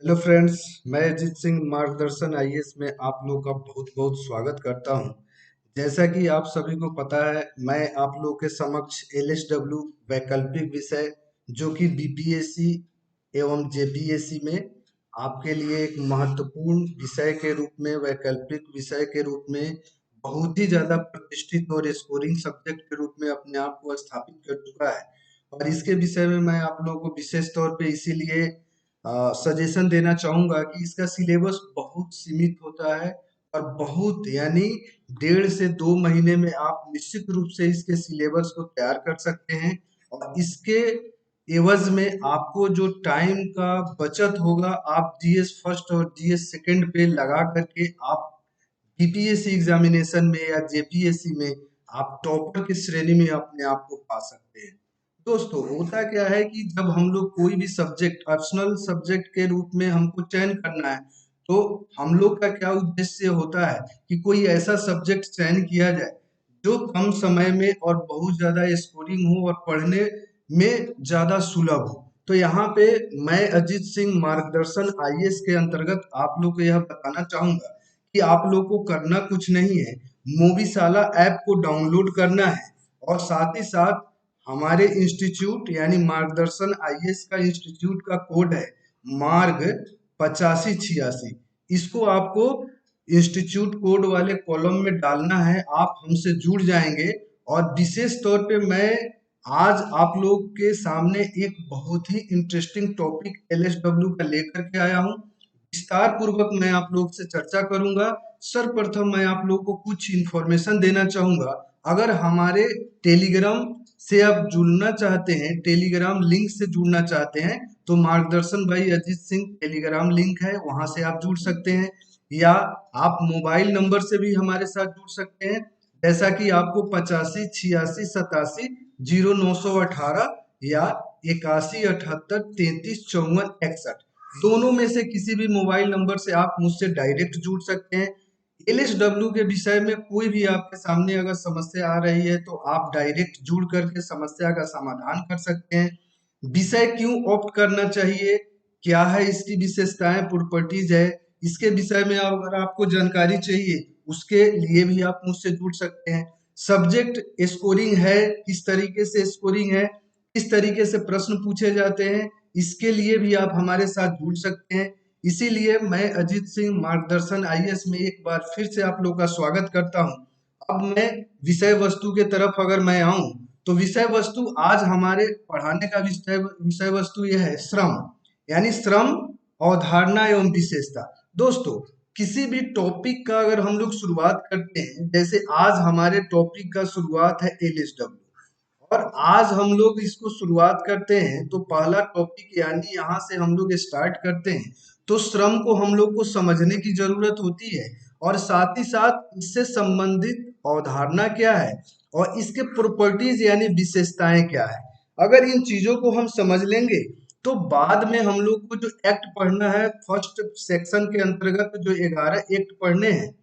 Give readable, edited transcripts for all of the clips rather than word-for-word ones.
Hello friends. मैं अजीत सिंह मार्गदर्शन IAS में आप लोग का बहुत बहुत स्वागत करता हूं। जैसा कि आप सभी को पता है, मैं आप लोग के समक्ष एलएसडब्ल्यू वैकल्पिक विषय जो कि बीपीएससी एवं जेपीएससी में आपके लिए एक महत्वपूर्ण विषय के रूप में, वैकल्पिक विषय के रूप में बहुत ही ज्यादा प्रतिष्ठित और स्कोरिंग सब्जेक्ट के रूप में अपने आप को स्थापित कर चुका है। और इसके विषय में मैं आप लोगों को विशेष तौर पे इसीलिए सजेशन देना चाहूंगा कि इसका सिलेबस बहुत सीमित होता है और बहुत यानी 1.5 से 2 महीने में आप निश्चित रूप से इसके सिलेबस को तैयार कर सकते हैं। और इसके एवज में आपको जो टाइम का बचत होगा, आप जीएस फर्स्ट और जीएस सेकंड पे लगा करके आप बीपीएससी एग्जामिनेशन में या जेपीएससी में आप टॉपर की श्रेणी में अपने आप को पा सकते हैं। दोस्तों, होता क्या है कि जब हम लोग कोई भी सब्जेक्ट ऑप्शनल सब्जेक्ट के रूप में हमको चयन करना है, तो हम लोग का क्या उद्देश्य होता है कि कोई ऐसा सब्जेक्ट चयन किया जाए जो कम समय में और बहुत ज्यादा स्कोरिंग हो और पढ़ने में ज्यादा सुलभ हो। तो यहाँ पे मैं अजीत सिंह मार्गदर्शन आईएएस के अंतर्गत आप लोग को यह बताना चाहूंगा कि आप लोग को करना कुछ नहीं है, मोबीशाला ऐप को डाउनलोड करना है और साथ ही साथ हमारे इंस्टीट्यूट यानी मार्गदर्शन आईएएस का इंस्टीट्यूट का कोड है मार्ग 8586। इसको आपको इंस्टीट्यूट कोड वाले कॉलम में डालना है, आप हमसे जुड़ जाएंगे। और विशेष तौर पे मैं आज आप लोग के सामने एक बहुत ही इंटरेस्टिंग टॉपिक एलएसडब्ल्यू का लेकर के आया हूँ। विस्तार पूर्वक मैं आप लोग से चर्चा करूंगा। सर्वप्रथम मैं आप लोग को कुछ इंफॉर्मेशन देना चाहूंगा। अगर हमारे टेलीग्राम से आप जुड़ना चाहते हैं, टेलीग्राम लिंक से जुड़ना चाहते हैं, तो मार्गदर्शन भाई अजीत सिंह टेलीग्राम लिंक है, वहां से आप जुड़ सकते हैं। या आप मोबाइल नंबर से भी हमारे साथ जुड़ सकते हैं, जैसा कि आपको 85 86 87 0918 या 81 78 33 54 61 दोनों में से किसी भी मोबाइल नंबर से आप मुझसे डायरेक्ट जुड़ सकते हैं। एलएसडब्ल्यू के विषय में कोई भी आपके सामने अगर समस्या आ रही है तो आप डायरेक्ट जुड़ करके समस्या का समाधान कर सकते हैं। विषय क्यों ऑप्ट करना चाहिए, क्या है इसकी विशेषताएं, प्रॉपर्टीज है, इसके विषय में अगर आपको जानकारी चाहिए उसके लिए भी आप मुझसे जुड़ सकते हैं। सब्जेक्ट स्कोरिंग है, किस तरीके से स्कोरिंग है, किस तरीके से प्रश्न पूछे जाते हैं, इसके लिए भी आप हमारे साथ जुड़ सकते हैं। इसीलिए मैं अजीत सिंह मार्गदर्शन आईएएस में एक बार फिर से आप लोग का स्वागत करता हूं। अब मैं विषय वस्तु के तरफ अगर मैं आऊं, तो विषय वस्तु आज हमारे पढ़ाने का विषय विषय वस्तु यह है श्रम, यानी श्रम अवधारणा एवं विशेषता। दोस्तों, किसी भी टॉपिक का अगर हम लोग शुरुआत करते हैं, जैसे आज हमारे टॉपिक का शुरुआत है एलएसडब्ल्यू, और आज हम लोग इसको शुरुआत करते हैं तो पहला टॉपिक यानी यहाँ से हम लोग स्टार्ट करते हैं तो श्रम को हम लोग को समझने की जरूरत होती है और साथ ही साथ इससे संबंधित अवधारणा क्या है और इसके प्रॉपर्टीज यानी विशेषताएं क्या है। अगर इन चीजों को हम समझ लेंगे तो बाद में हम लोग को जो एक्ट पढ़ना है, फर्स्ट सेक्शन के अंतर्गत जो 11 एक्ट पढ़ने हैं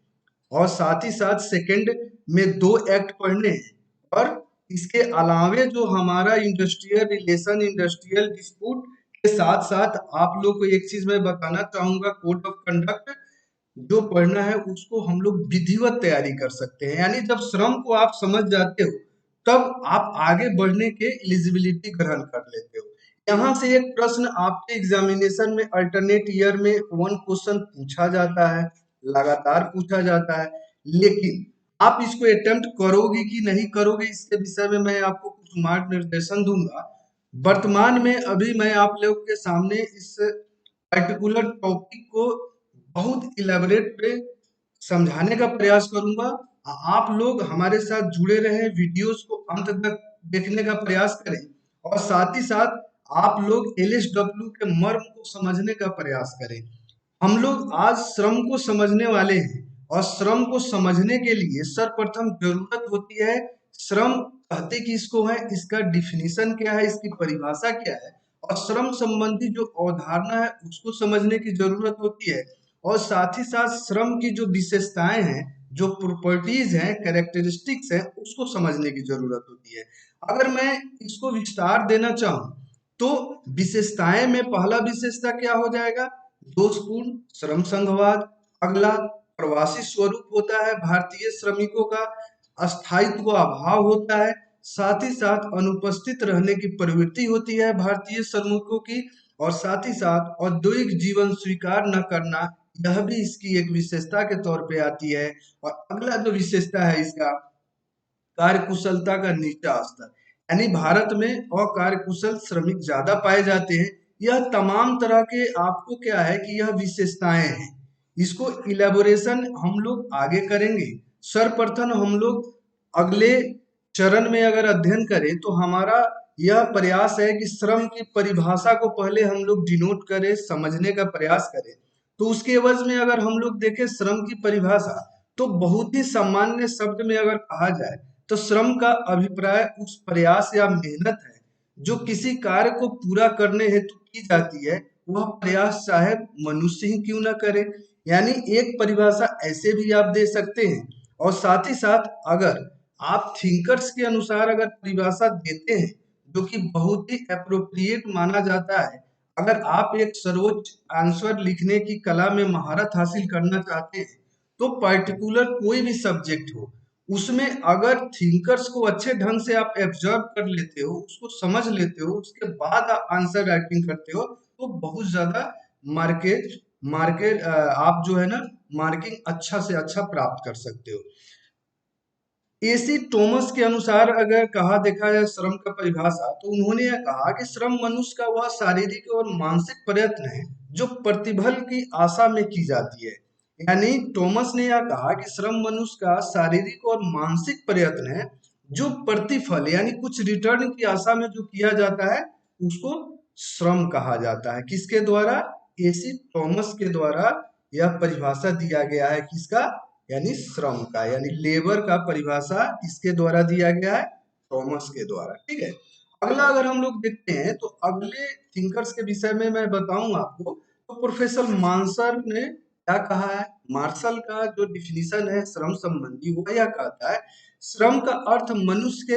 और साथ ही साथ सेकंड में 2 एक्ट पढ़ने हैं। और इसके अलावे जो हमारा इंडस्ट्रियल रिलेशन, इंडस्ट्रियल डिस्प्यूट के साथ साथ आप लोग को एक चीज मैं बताना चाहूंगा, कोड ऑफ कंडक्ट जो पढ़ना है उसको हम लोग विधिवत तैयारी कर सकते हैं। यानी जब श्रम को आप समझ जाते हो तब आप आगे बढ़ने के एलिजिबिलिटी ग्रहण कर लेते हो। यहाँ से एक प्रश्न आपके एग्जामिनेशन में अल्टरनेट ईयर में 1 क्वेश्चन पूछा जाता है, लगातार पूछा जाता है, लेकिन आप इसको अटेम्प्ट करोगे कि नहीं करोगे इसके विषय में मैं आपको कुछ मार्ग निर्देशन दूंगा। वर्तमान में अभी मैं आप लोग के सामने इस पर्टिकुलर टॉपिक को बहुत इलेबोरेट पे समझाने का प्रयास करूंगा। आप लोग हमारे साथ जुड़े रहें, वीडियोस को अंत तक देखने का प्रयास करें और साथ ही साथ आप लोग एलएसडब्ल्यू के मर्म को समझने का प्रयास करें। हम लोग आज श्रम को समझने वाले हैं और श्रम को समझने के लिए सर्वप्रथम जरूरत होती है श्रम कहते किसको है, इसका डिफिनीशन क्या है, इसकी परिभाषा क्या है, और श्रम संबंधी जो अवधारणा है उसको समझने की जरूरत होती है। और साथ ही साथ श्रम की जो विशेषताएं हैं, जो प्रॉपर्टीज हैं, कैरेक्टरिस्टिक्स हैं, उसको समझने की जरूरत होती है। अगर मैं इसको विस्तार देना चाहूं तो विशेषताएं में पहला विशेषता क्या हो जाएगा, दोषपूर्ण श्रम संघवाद। अगला प्रवासी स्वरूप होता है भारतीय श्रमिकों का, अस्थायित्व अभाव होता है, साथ ही साथ अनुपस्थित रहने की प्रवृत्ति होती है भारतीय श्रमिकों की, और साथ ही साथ औद्योगिक जीवन स्वीकार न करना, यह भी इसकी एक विशेषता के तौर पे आती है। और अगला जो विशेषता है इसका, कार्यकुशलता का नीचा स्तर, यानी भारत में अकार्यकुशल श्रमिक ज्यादा पाए जाते हैं। यह तमाम तरह के आपको क्या है कि यह विशेषताएं हैं। इसको इलेबोरेशन हम लोग आगे करेंगे। सर्वप्रथम हम लोग अगले चरण में अगर अध्ययन करें तो हमारा यह प्रयास है कि श्रम की परिभाषा को पहले हम लोग डिनोट करें, समझने का प्रयास करें। तो उसके एवज में अगर हम लोग देखें श्रम की परिभाषा, तो बहुत ही सामान्य शब्द में अगर कहा जाए तो श्रम का अभिप्राय उस प्रयास या मेहनत है जो किसी कार्य को पूरा करने हेतु की जाती है। वह प्रयास चाहे मनुष्य ही क्यों ना करे। यानी एक परिभाषा ऐसे भी आप दे सकते हैं। और साथ ही साथ अगर आप थिंकर्स के अनुसार अगर परिभाषा देते हैं जो कि बहुत ही अप्रोप्रिएट माना जाता है, अगर आप एक सर्वोच्च आंसर लिखने की कला में महारत हासिल करना चाहते हैं तो पर्टिकुलर कोई भी सब्जेक्ट हो, उसमें अगर थिंकर्स को अच्छे ढंग से आप एब्जर्व कर लेते हो, उसको समझ लेते हो, उसके बाद आप आंसर राइटिंग करते हो, तो बहुत ज्यादा मार्केट मार्केट आप जो है ना मार्किंग अच्छा से अच्छा प्राप्त कर सकते हो। एसी टॉमस के अनुसार अगर कहा देखा जाए श्रम का परिभाषा, तो उन्होंने यह कहा कि श्रम मनुष्य का वह शारीरिक और मानसिक प्रयत्न है जो प्रतिफल की आशा में की जाती है। यानी टॉमस ने यह कहा कि श्रम मनुष्य का शारीरिक और मानसिक प्रयत्न है जो प्रतिफल यानी कुछ रिटर्न की आशा में जो किया जाता है उसको श्रम कहा जाता है। किसके द्वारा? एसी टॉमस के द्वारा यह परिभाषा दिया गया है। किसका? यानी श्रम का, यानी लेबर का परिभाषा किसके द्वारा दिया गया है? थॉमस के द्वारा। ठीक है। अगला अगर हम लोग देखते हैं तो अगले थिंकर्स के विषय में मैं बताऊं आपको, तो प्रोफेसर मार्शल ने क्या कहा है। मार्शल का जो डिफिनीशन है श्रम संबंधी वो यह कहता है, श्रम का अर्थ मनुष्य के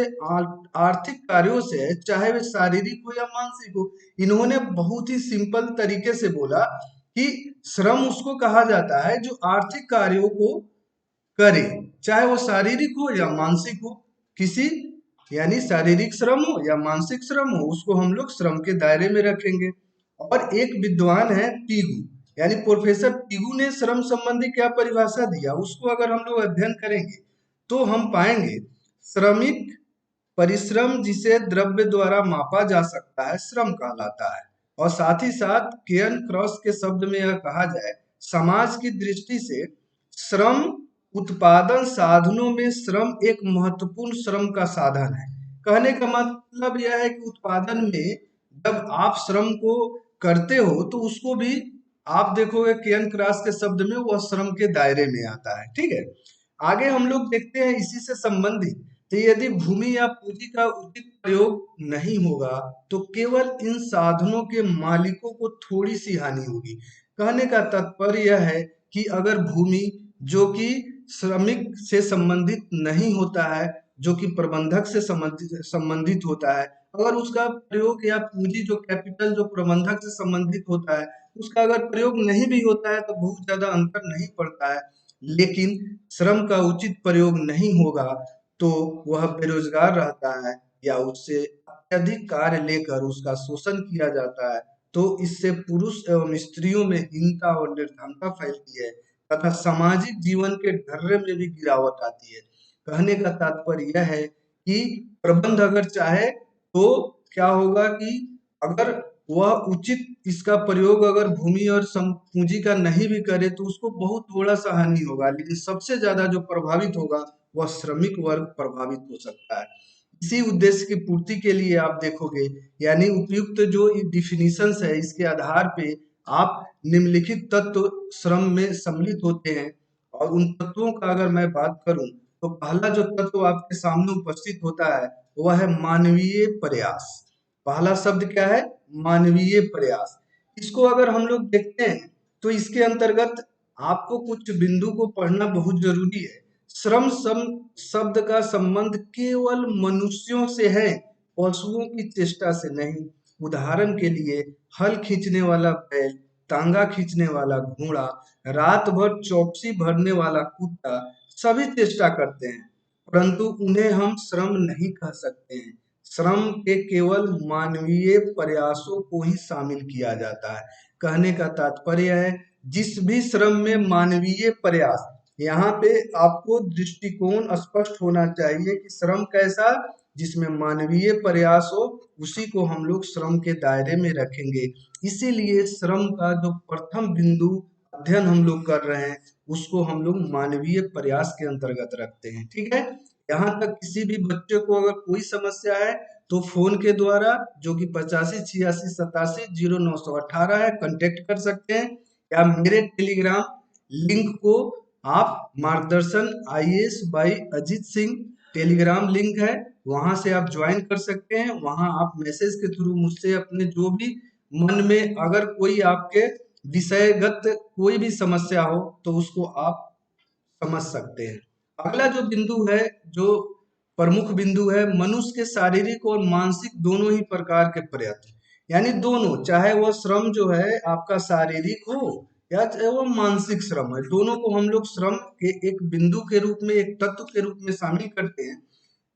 आर्थिक कार्यों से है, चाहे वे शारीरिक हो या मानसिक हो। इन्होंने बहुत ही सिंपल तरीके से बोला कि श्रम उसको कहा जाता है जो आर्थिक कार्यों को करे, चाहे वो शारीरिक हो या मानसिक हो। किसी यानी शारीरिक श्रम हो या मानसिक श्रम हो, उसको हम लोग श्रम के दायरे में रखेंगे। और एक विद्वान है पीगू, यानी प्रोफेसर पीगू ने श्रम संबंधी क्या परिभाषा दिया, उसको अगर हम लोग अध्ययन करेंगे तो हम पाएंगे श्रमिक परिश्रम जिसे द्रव्य द्वारा मापा जा सकता है श्रम कहलाता है। और साथ ही साथ केएन क्रॉस के शब्द में यह कहा जाए, समाज की दृष्टि से श्रम उत्पादन साधनों में श्रम एक महत्वपूर्ण श्रम का साधन है। कहने का मतलब यह है कि उत्पादन में जब आप श्रम को करते हो तो उसको भी आप देखोगे केएन क्रॉस के शब्द में वह श्रम के दायरे में आता है। ठीक है। आगे हम लोग देखते हैं इसी से संबंधित, तो यदि भूमि या पूंजी का उचित प्रयोग नहीं होगा तो केवल इन साधनों के मालिकों को थोड़ी सी हानि होगी। कहने का तात्पर्य यह है कि अगर भूमि जो कि श्रमिक से संबंधित नहीं होता है, जो कि प्रबंधक से संबंधित होता है, अगर उसका प्रयोग या पूंजी जो कैपिटल जो प्रबंधक से संबंधित होता है उसका अगर प्रयोग नहीं भी होता है तो बहुत ज्यादा अंतर नहीं पड़ता है। लेकिन श्रम का उचित प्रयोग नहीं होगा तो वह बेरोजगार रहता है या उससे अत्यधिक कार्य लेकर उसका शोषण किया जाता है। तो इससे पुरुष एवं स्त्रियों में हीनता और निर्धनता फैलती है तथा सामाजिक जीवन के ढर्रे में भी गिरावट आती है। कहने का तात्पर्य यह है कि प्रबंध अगर चाहे तो क्या होगा कि अगर वह उचित इसका प्रयोग अगर भूमि और पूंजी का नहीं भी करे तो उसको बहुत थोड़ा सा हानि होगा, लेकिन सबसे ज्यादा जो प्रभावित होगा वह श्रमिक वर्ग प्रभावित हो सकता है। इसी उद्देश्य की पूर्ति के लिए आप देखोगे, यानी उपयुक्त जो डिफिनीशंस है इसके आधार पे आप निम्नलिखित तत्व श्रम में सम्मिलित होते हैं। और उन तत्वों का अगर मैं बात करूं तो पहला जो तत्व आपके सामने उपस्थित होता है वह है मानवीय प्रयास। पहला शब्द क्या है? मानवीय प्रयास। इसको अगर हम लोग देखते हैं तो इसके अंतर्गत आपको कुछ बिंदु को पढ़ना बहुत जरूरी है। श्रम शब्द का संबंध केवल मनुष्यों से है, पशुओं की चेष्टा से नहीं। उदाहरण के लिए हल खींचने वाला बैल तांगा खींचने वाला घोड़ा, रात भर चौकसी भरने वाला कुत्ता, सभी चेष्टा करते हैं, परंतु उन्हें हम श्रम नहीं कह सकते हैं। श्रम के केवल मानवीय प्रयासों को ही शामिल किया जाता है। कहने का तात्पर्य है, जिस भी श्रम में मानवीय प्रयास, यहाँ पे आपको दृष्टिकोण स्पष्ट होना चाहिए कि श्रम कैसा, जिसमें मानवीय प्रयास हो, उसी को हम लोग श्रम के दायरे में रखेंगे। इसीलिए श्रम का जो प्रथम बिंदु अध्ययन हम लोग कर रहे हैं, उसको हम लोग मानवीय प्रयास के अंतर्गत रखते हैं। ठीक है, यहाँ तक किसी भी बच्चे को अगर कोई समस्या है तो फोन के द्वारा, जो कि 85 86 87 0918 है, कांटेक्ट कर सकते हैं, या मेरे टेलीग्राम लिंक को आप मार्गदर्शन IAS by Ajit Singh Telegram link है, वहां से आप ज्वाइन कर सकते हैं। वहां आप मैसेज के थ्रू मुझसे अपने जो भी मन में अगर कोई आपके विषयगत कोई भी समस्या हो तो उसको आप समझ सकते हैं। अगला जो बिंदु है, जो प्रमुख बिंदु है, मनुष्य के शारीरिक और मानसिक दोनों ही प्रकार के प्रयत्न, यानी दोनों, चाहे वह श्रम जो है आपका शारीरिक हो या चाहे वो मानसिक श्रम है, दोनों को हम लोग श्रम के एक बिंदु के रूप में, एक तत्व के रूप में शामिल करते हैं।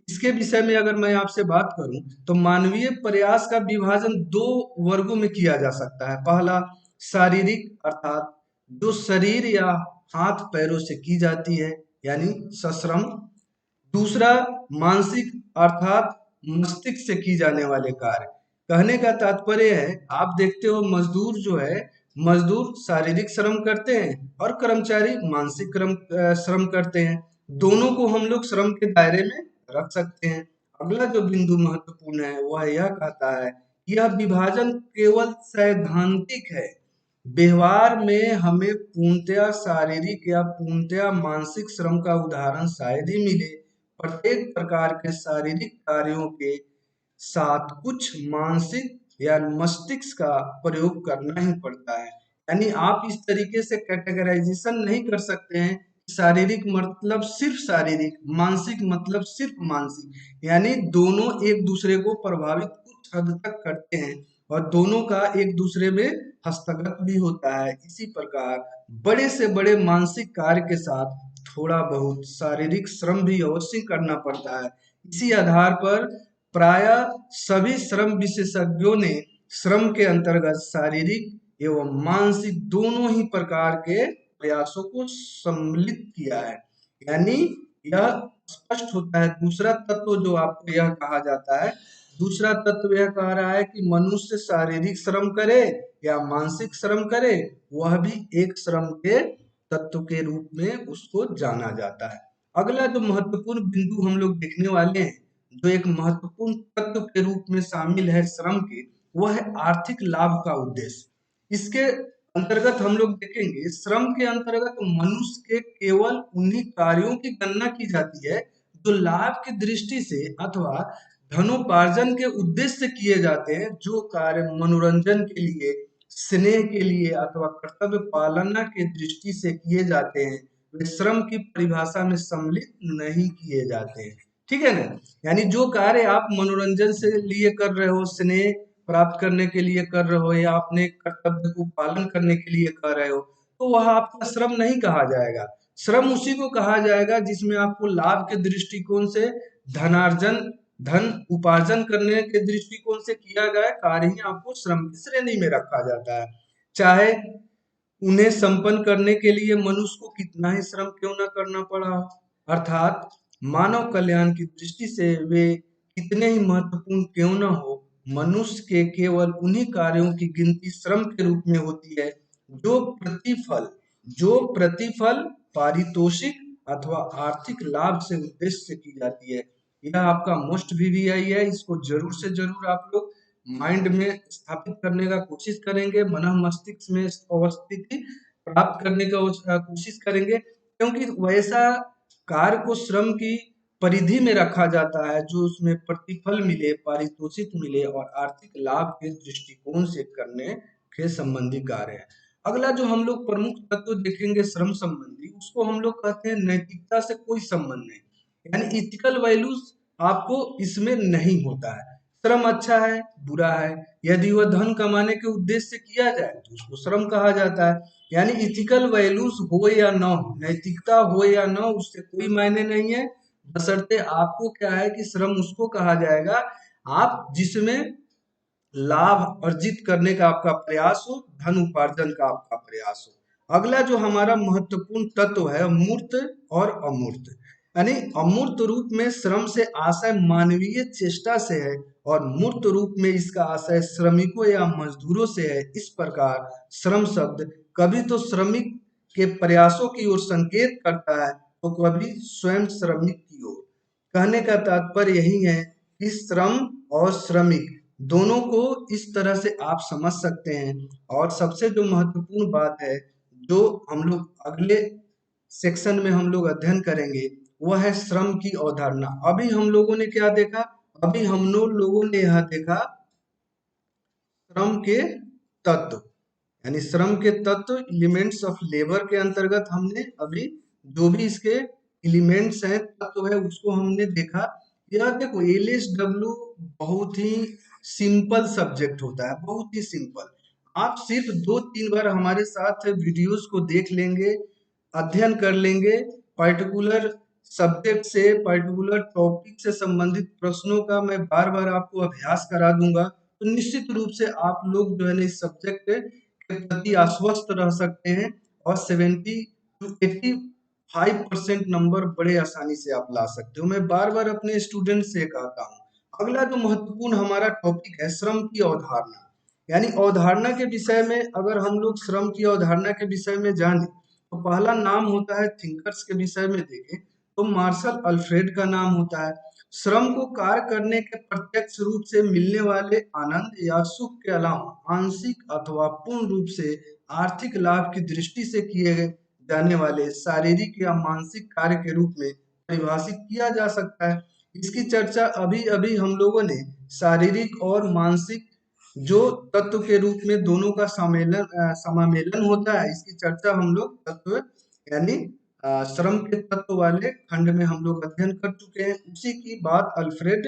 इसके विषय में अगर मैं आपसे बात करूं तो मानवीय प्रयास का विभाजन दो वर्गों में किया जा सकता है। पहला, शारीरिक, अर्थात जो शरीर या हाथ पैरों से की जाती है, यानी सश्रम। दूसरा, मानसिक, अर्थात मस्तिष्क से की जाने वाले कार्य। कहने का तात्पर्य है, आप देखते हो मजदूर जो है, मजदूर शारीरिक श्रम करते हैं और कर्मचारी मानसिक श्रम करते हैं। दोनों को हम लोग श्रम के दायरे में रख सकते हैं। अगला जो बिंदु महत्वपूर्ण है वह यह कहता है, यह विभाजन केवल सैद्धांतिक है। व्यवहार में हमें पूर्णतया शारीरिक या पूर्णतया मानसिक श्रम का उदाहरण शायद ही मिले। प्रत्येक प्रकार के शारीरिक कार्यों के साथ कुछ मानसिक या मस्तिष्क का प्रयोग करना ही पड़ता है। यानी आप इस तरीके से कैटेगराइजेशन नहीं कर सकते हैं, शारीरिक मतलब सिर्फ शारीरिक, मानसिक मतलब सिर्फ मानसिक, यानी दोनों एक दूसरे को प्रभावित कुछ हद तक करते हैं और दोनों का एक दूसरे में हस्तगत भी होता है। इसी प्रकार बड़े से बड़े मानसिक कार्य के साथ थोड़ा बहुत शारीरिक श्रम भी अवश्य करना पड़ता है। इसी आधार पर प्राय सभी श्रम विशेषज्ञों ने श्रम के अंतर्गत शारीरिक एवं मानसिक दोनों ही प्रकार के प्रयासों को सम्मिलित किया है। यानी यह स्पष्ट होता है, दूसरा तत्व जो आपको यह कहा जाता है, दूसरा तत्व यह कह रहा है कि मनुष्य शारीरिक श्रम करे या मानसिक श्रम करे, वह भी एक श्रम के तत्व के रूप में उसको जाना जाता है। अगला जो महत्वपूर्ण बिंदु हम लोग देखने वाले हैं, जो एक महत्वपूर्ण तत्व के रूप में शामिल है श्रम के, वह है आर्थिक लाभ का उद्देश्य। इसके अंतर्गत हम लोग देखेंगे, श्रम के अंतर्गत मनुष्य के केवल उन्हीं कार्यों की गणना की जाती है जो लाभ की दृष्टि से अथवा धनोपार्जन के उद्देश्य से किए जाते हैं। जो कार्य मनोरंजन के लिए, स्नेह के लिए अथवा कर्तव्य पालना के दृष्टि से किए जाते हैं, वे श्रम की परिभाषा में सम्मिलित नहीं किए जाते हैं। ठीक है ना, यानी जो कार्य आप मनोरंजन से लिए कर रहे हो, स्नेह प्राप्त करने के लिए कर रहे हो, या अपने कर्तव्य को पालन करने के लिए कर रहे हो, तो वह आपका श्रम नहीं कहा जाएगा। श्रम उसी को कहा जाएगा जिसमें आपको लाभ के दृष्टिकोण से, धनार्जन, धन उपार्जन करने के दृष्टिकोण से किया गया कार्य ही आपको श्रम की श्रेणी में रखा जाता है। चाहे उन्हें संपन्न करने के लिए मनुष्य को कितना ही श्रम क्यों न करना पड़ा हो, अर्थात मानव कल्याण की दृष्टि से वे कितने ही महत्वपूर्ण क्यों न हो, मनुष्य के केवल उन्हीं कार्यों की गिनती श्रम के रूप में होती है जो प्रतिफल पारितोषिक अथवा आर्थिक लाभ से उद्देश्य से की जाती है। यह आपका मोस्ट वीवीआई है, इसको जरूर से जरूर आप लोग माइंड में स्थापित करने का कोशिश करेंगे, मन मस्तिष्क में अवस्थिति प्राप्त करने का कोशिश करेंगे, क्योंकि वैसा कार्य को श्रम की परिधि में रखा जाता है जो उसमें प्रतिफल मिले, पारितोषिक मिले और आर्थिक लाभ के दृष्टिकोण से करने के संबंधी कार्य है। अगला जो हम लोग प्रमुख तत्व देखेंगे श्रम संबंधी, उसको हम लोग कहते हैं नैतिकता से कोई संबंध नहीं, यानी इथिकल वैल्यूज आपको इसमें नहीं होता है। श्रम अच्छा है, बुरा है। यदि वह धन कमाने के उद्देश्य से किया जाए तो उसको श्रम कहा जाता है। यानी इथिकल वैल्यूज हो या न हो, नैतिकता हो या न हो, उससे कोई मायने नहीं है। बशर्ते आपको क्या है कि श्रम उसको कहा जाएगा आप जिसमें लाभ अर्जित करने का आपका प्रयास हो, धन उपार्जन का आपका प्रयास हो। अगला जो हमारा महत्वपूर्ण तत्व है मूर्त और अमूर्त। यानी अमूर्त रूप में श्रम से आशय मानवीय चेष्टा से है और मूर्त रूप में इसका आशय श्रमिकों या मजदूरों से है। इस प्रकार श्रम शब्द कभी तो श्रमिक के प्रयासों की ओर संकेत करता है तो कभी स्वयं श्रमिक की ओर। कहने का तात्पर्य यही है कि श्रम और श्रमिक दोनों को इस तरह से आप समझ सकते हैं। और सबसे जो महत्वपूर्ण बात है जो हम लोग अगले सेक्शन में हम लोग अध्ययन करेंगे वह है श्रम की अवधारणा। अभी हम लोगों ने क्या देखा, अभी हम लोगों ने यह देखा श्रम के तत्व, यानी श्रम के तत्व एलिमेंट्स ऑफ लेबर के अंतर्गत हमने अभी जो भी इसके एलिमेंट्स हैं तत्व है उसको हमने देखा। यह देखो एलएसडब्ल्यू बहुत ही सिंपल सब्जेक्ट होता है, बहुत ही सिंपल। आप सिर्फ 2-3 बार हमारे साथ वीडियोस को देख लेंगे, अध्ययन कर लेंगे, पर्टिकुलर सब्जेक्ट से पर्टिकुलर टॉपिक से संबंधित प्रश्नों का मैं बार बार आपको अभ्यास करा दूंगा तो निश्चित रूप से आप लोग जो है ना इस सब्जेक्ट के प्रति आश्वस्त रह सकते हैं और 70 to 85% नंबर बड़े आसानी से आप ला सकते हो। मैं बार बार अपने स्टूडेंट से कहता हूँ। अगला जो महत्वपूर्ण हमारा टॉपिक है श्रम की अवधारणा। यानी अवधारणा के विषय में अगर हम लोग श्रम की अवधारणा के विषय में जाने तो पहला नाम होता है, थिंकर्स के विषय में देखें तो मार्शल अल्फ्रेड का नाम होता है। श्रम को कार्य करने के प्रत्यक्ष रूप से मिलने वाले आनंद या सुख के अलावा आंशिक अथवा पूर्ण रूप से आर्थिक लाभ की दृष्टि से किए जाने वाले शारीरिक या मानसिक कार्य के रूप में परिभाषित किया जा सकता है। इसकी चर्चा अभी अभी हम लोगों ने शारीरिक और मानसिक जो तत्व के रूप में दोनों का समामेलन होता है, इसकी चर्चा हम लोग तत्व यानी श्रम के तत्व वाले खंड में हम लोग अध्ययन कर चुके हैं। उसी की बात अल्फ्रेड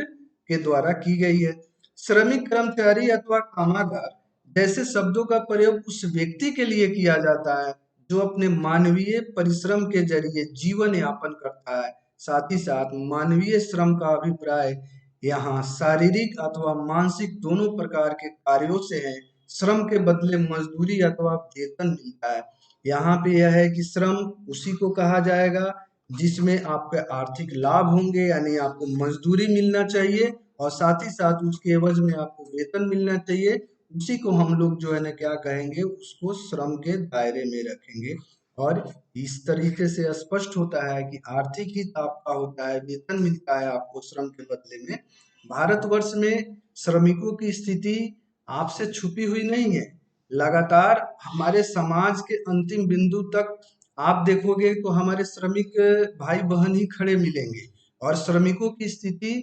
के द्वारा की गई है। श्रमिक, कर्मचारी अथवा कामगार जैसे शब्दों का प्रयोग उस व्यक्ति के लिए किया जाता है जो अपने मानवीय परिश्रम के जरिए जीवन यापन करता है। साथ ही साथ मानवीय श्रम का अभिप्राय यहाँ शारीरिक अथवा मानसिक दोनों प्रकार के कार्यों से है। श्रम के बदले मजदूरी अथवा वेतन मिलता है। यहाँ पे यह है कि श्रम उसी को कहा जाएगा जिसमें आपके आर्थिक लाभ होंगे, यानी आपको मजदूरी मिलना चाहिए और साथ ही साथ उसके एवज में आपको वेतन मिलना चाहिए। उसी को हम लोग जो है ना क्या कहेंगे, उसको श्रम के दायरे में रखेंगे। और इस तरीके से स्पष्ट होता है कि आर्थिक हित आपका होता है, वेतन मिलता है आपको श्रम के बदले में। भारतवर्ष में श्रमिकों की स्थिति आपसे छुपी हुई नहीं है। लगातार हमारे समाज के अंतिम बिंदु तक आप देखोगे तो हमारे श्रमिक भाई बहन ही खड़े मिलेंगे और श्रमिकों की स्थिति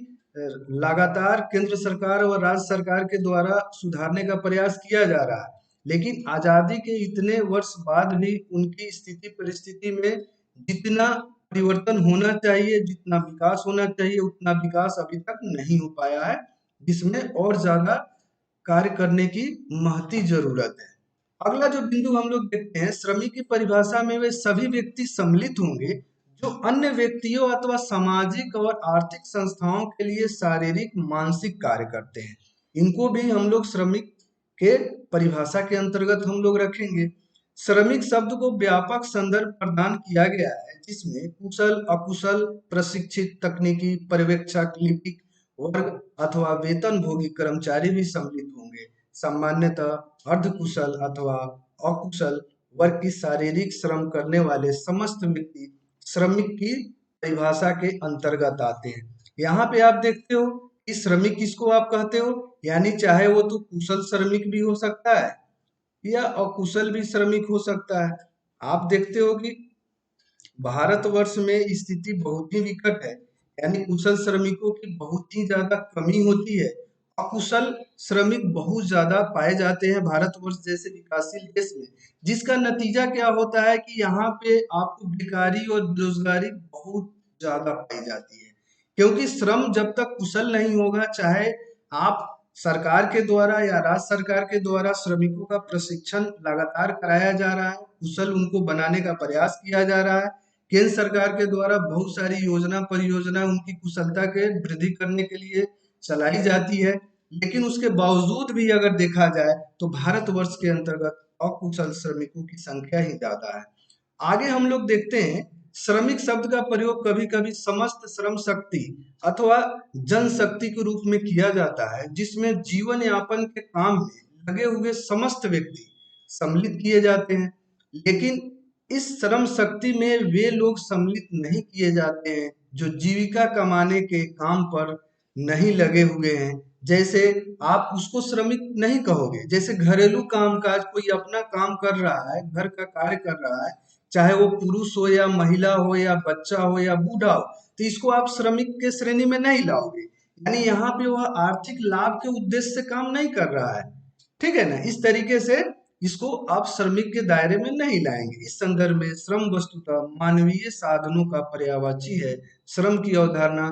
लगातार केंद्र सरकार और राज्य सरकार के द्वारा सुधारने का प्रयास किया जा रहा है। लेकिन आजादी के इतने वर्ष बाद भी उनकी स्थिति परिस्थिति में जितना परिवर्तन होना चाहिए, जितना विकास होना चाहिए, उतना विकास अभी तक नहीं हो पाया है, जिसमें और ज्यादा कार्य करने की महती जरूरत है। अगला जो बिंदु हम लोग देखते हैं, श्रमिक की परिभाषा में वे सभी व्यक्ति सम्मिलित होंगे जो अन्य व्यक्तियों अथवा सामाजिक और आर्थिक संस्थाओं के लिए शारीरिक मानसिक कार्य करते हैं। इनको भी हम लोग श्रमिक के परिभाषा के अंतर्गत हम लोग रखेंगे। श्रमिक शब्द को व्यापक संदर्भ प्रदान किया गया है जिसमें कुशल, अकुशल, प्रशिक्षित, तकनीकी, पर्यवेक्षक, लिपिक वर्ग अथवा वेतन भोगी कर्मचारी भी सम्मिलित होंगे। सामान्यतः अर्धकुशल अथवा अकुशल वर्ग की शारीरिक श्रम करने वाले समस्त व्यक्ति श्रमिक की परिभाषा के अंतर्गत आते हैं। यहाँ पे आप देखते हो कि श्रमिक किसको आप कहते हो, यानी चाहे वो तो कुशल श्रमिक भी हो सकता है या अकुशल भी श्रमिक हो सकता है। आप देखते हो कि भारतवर्ष में स्थिति बहुत ही विकट है, यानी कुशल श्रमिकों की बहुत ही ज्यादा कमी होती है, अकुशल श्रमिक बहुत ज्यादा पाए जाते हैं भारतवर्ष जैसे विकासशील देश में। जिसका नतीजा क्या होता है कि यहाँ पे आपको बेकारी और बेरोजगारी बहुत ज्यादा पाई जाती है, क्योंकि श्रम जब तक कुशल नहीं होगा, चाहे आप सरकार के द्वारा या राज्य सरकार के द्वारा श्रमिकों का प्रशिक्षण लगातार कराया जा रहा है, कुशल उनको बनाने का प्रयास किया जा रहा है। केंद्र सरकार के द्वारा बहुत सारी योजना परियोजना उनकी कुशलता के वृद्धि करने के लिए चलाई जाती है। लेकिन उसके बावजूद भी अगर देखा जाए तो भारतवर्ष के अंतर्गत अकुशल श्रमिकों की संख्या ही ज्यादा है। आगे हम लोग देखते हैं, श्रमिक शब्द का प्रयोग कभी कभी समस्त श्रम शक्ति अथवा जनशक्ति के रूप में किया जाता है, जिसमें जीवन यापन के काम में लगे हुए समस्त व्यक्ति सम्मिलित किए जाते हैं। लेकिन इस श्रम शक्ति में वे लोग सम्मिलित नहीं किए जाते हैं जो जीविका कमाने के काम पर नहीं लगे हुए हैं। जैसे आप उसको श्रमिक नहीं कहोगे, जैसे घरेलू कामकाज कोई अपना काम कर रहा है, घर का कार्य कर रहा है, चाहे वो पुरुष हो या महिला हो या बच्चा हो या बूढ़ा हो, तो इसको आप श्रमिक के श्रेणी में नहीं लाओगे। यानी यहाँ पे वह आर्थिक लाभ के उद्देश्य से काम नहीं कर रहा है, ठीक है ना। इस तरीके से इसको आप श्रमिक के दायरे में नहीं लाएंगे। इस संदर्भ में श्रम वस्तुतः मानवीय साधनों का पर्यायवाची है। श्रम की अवधारणा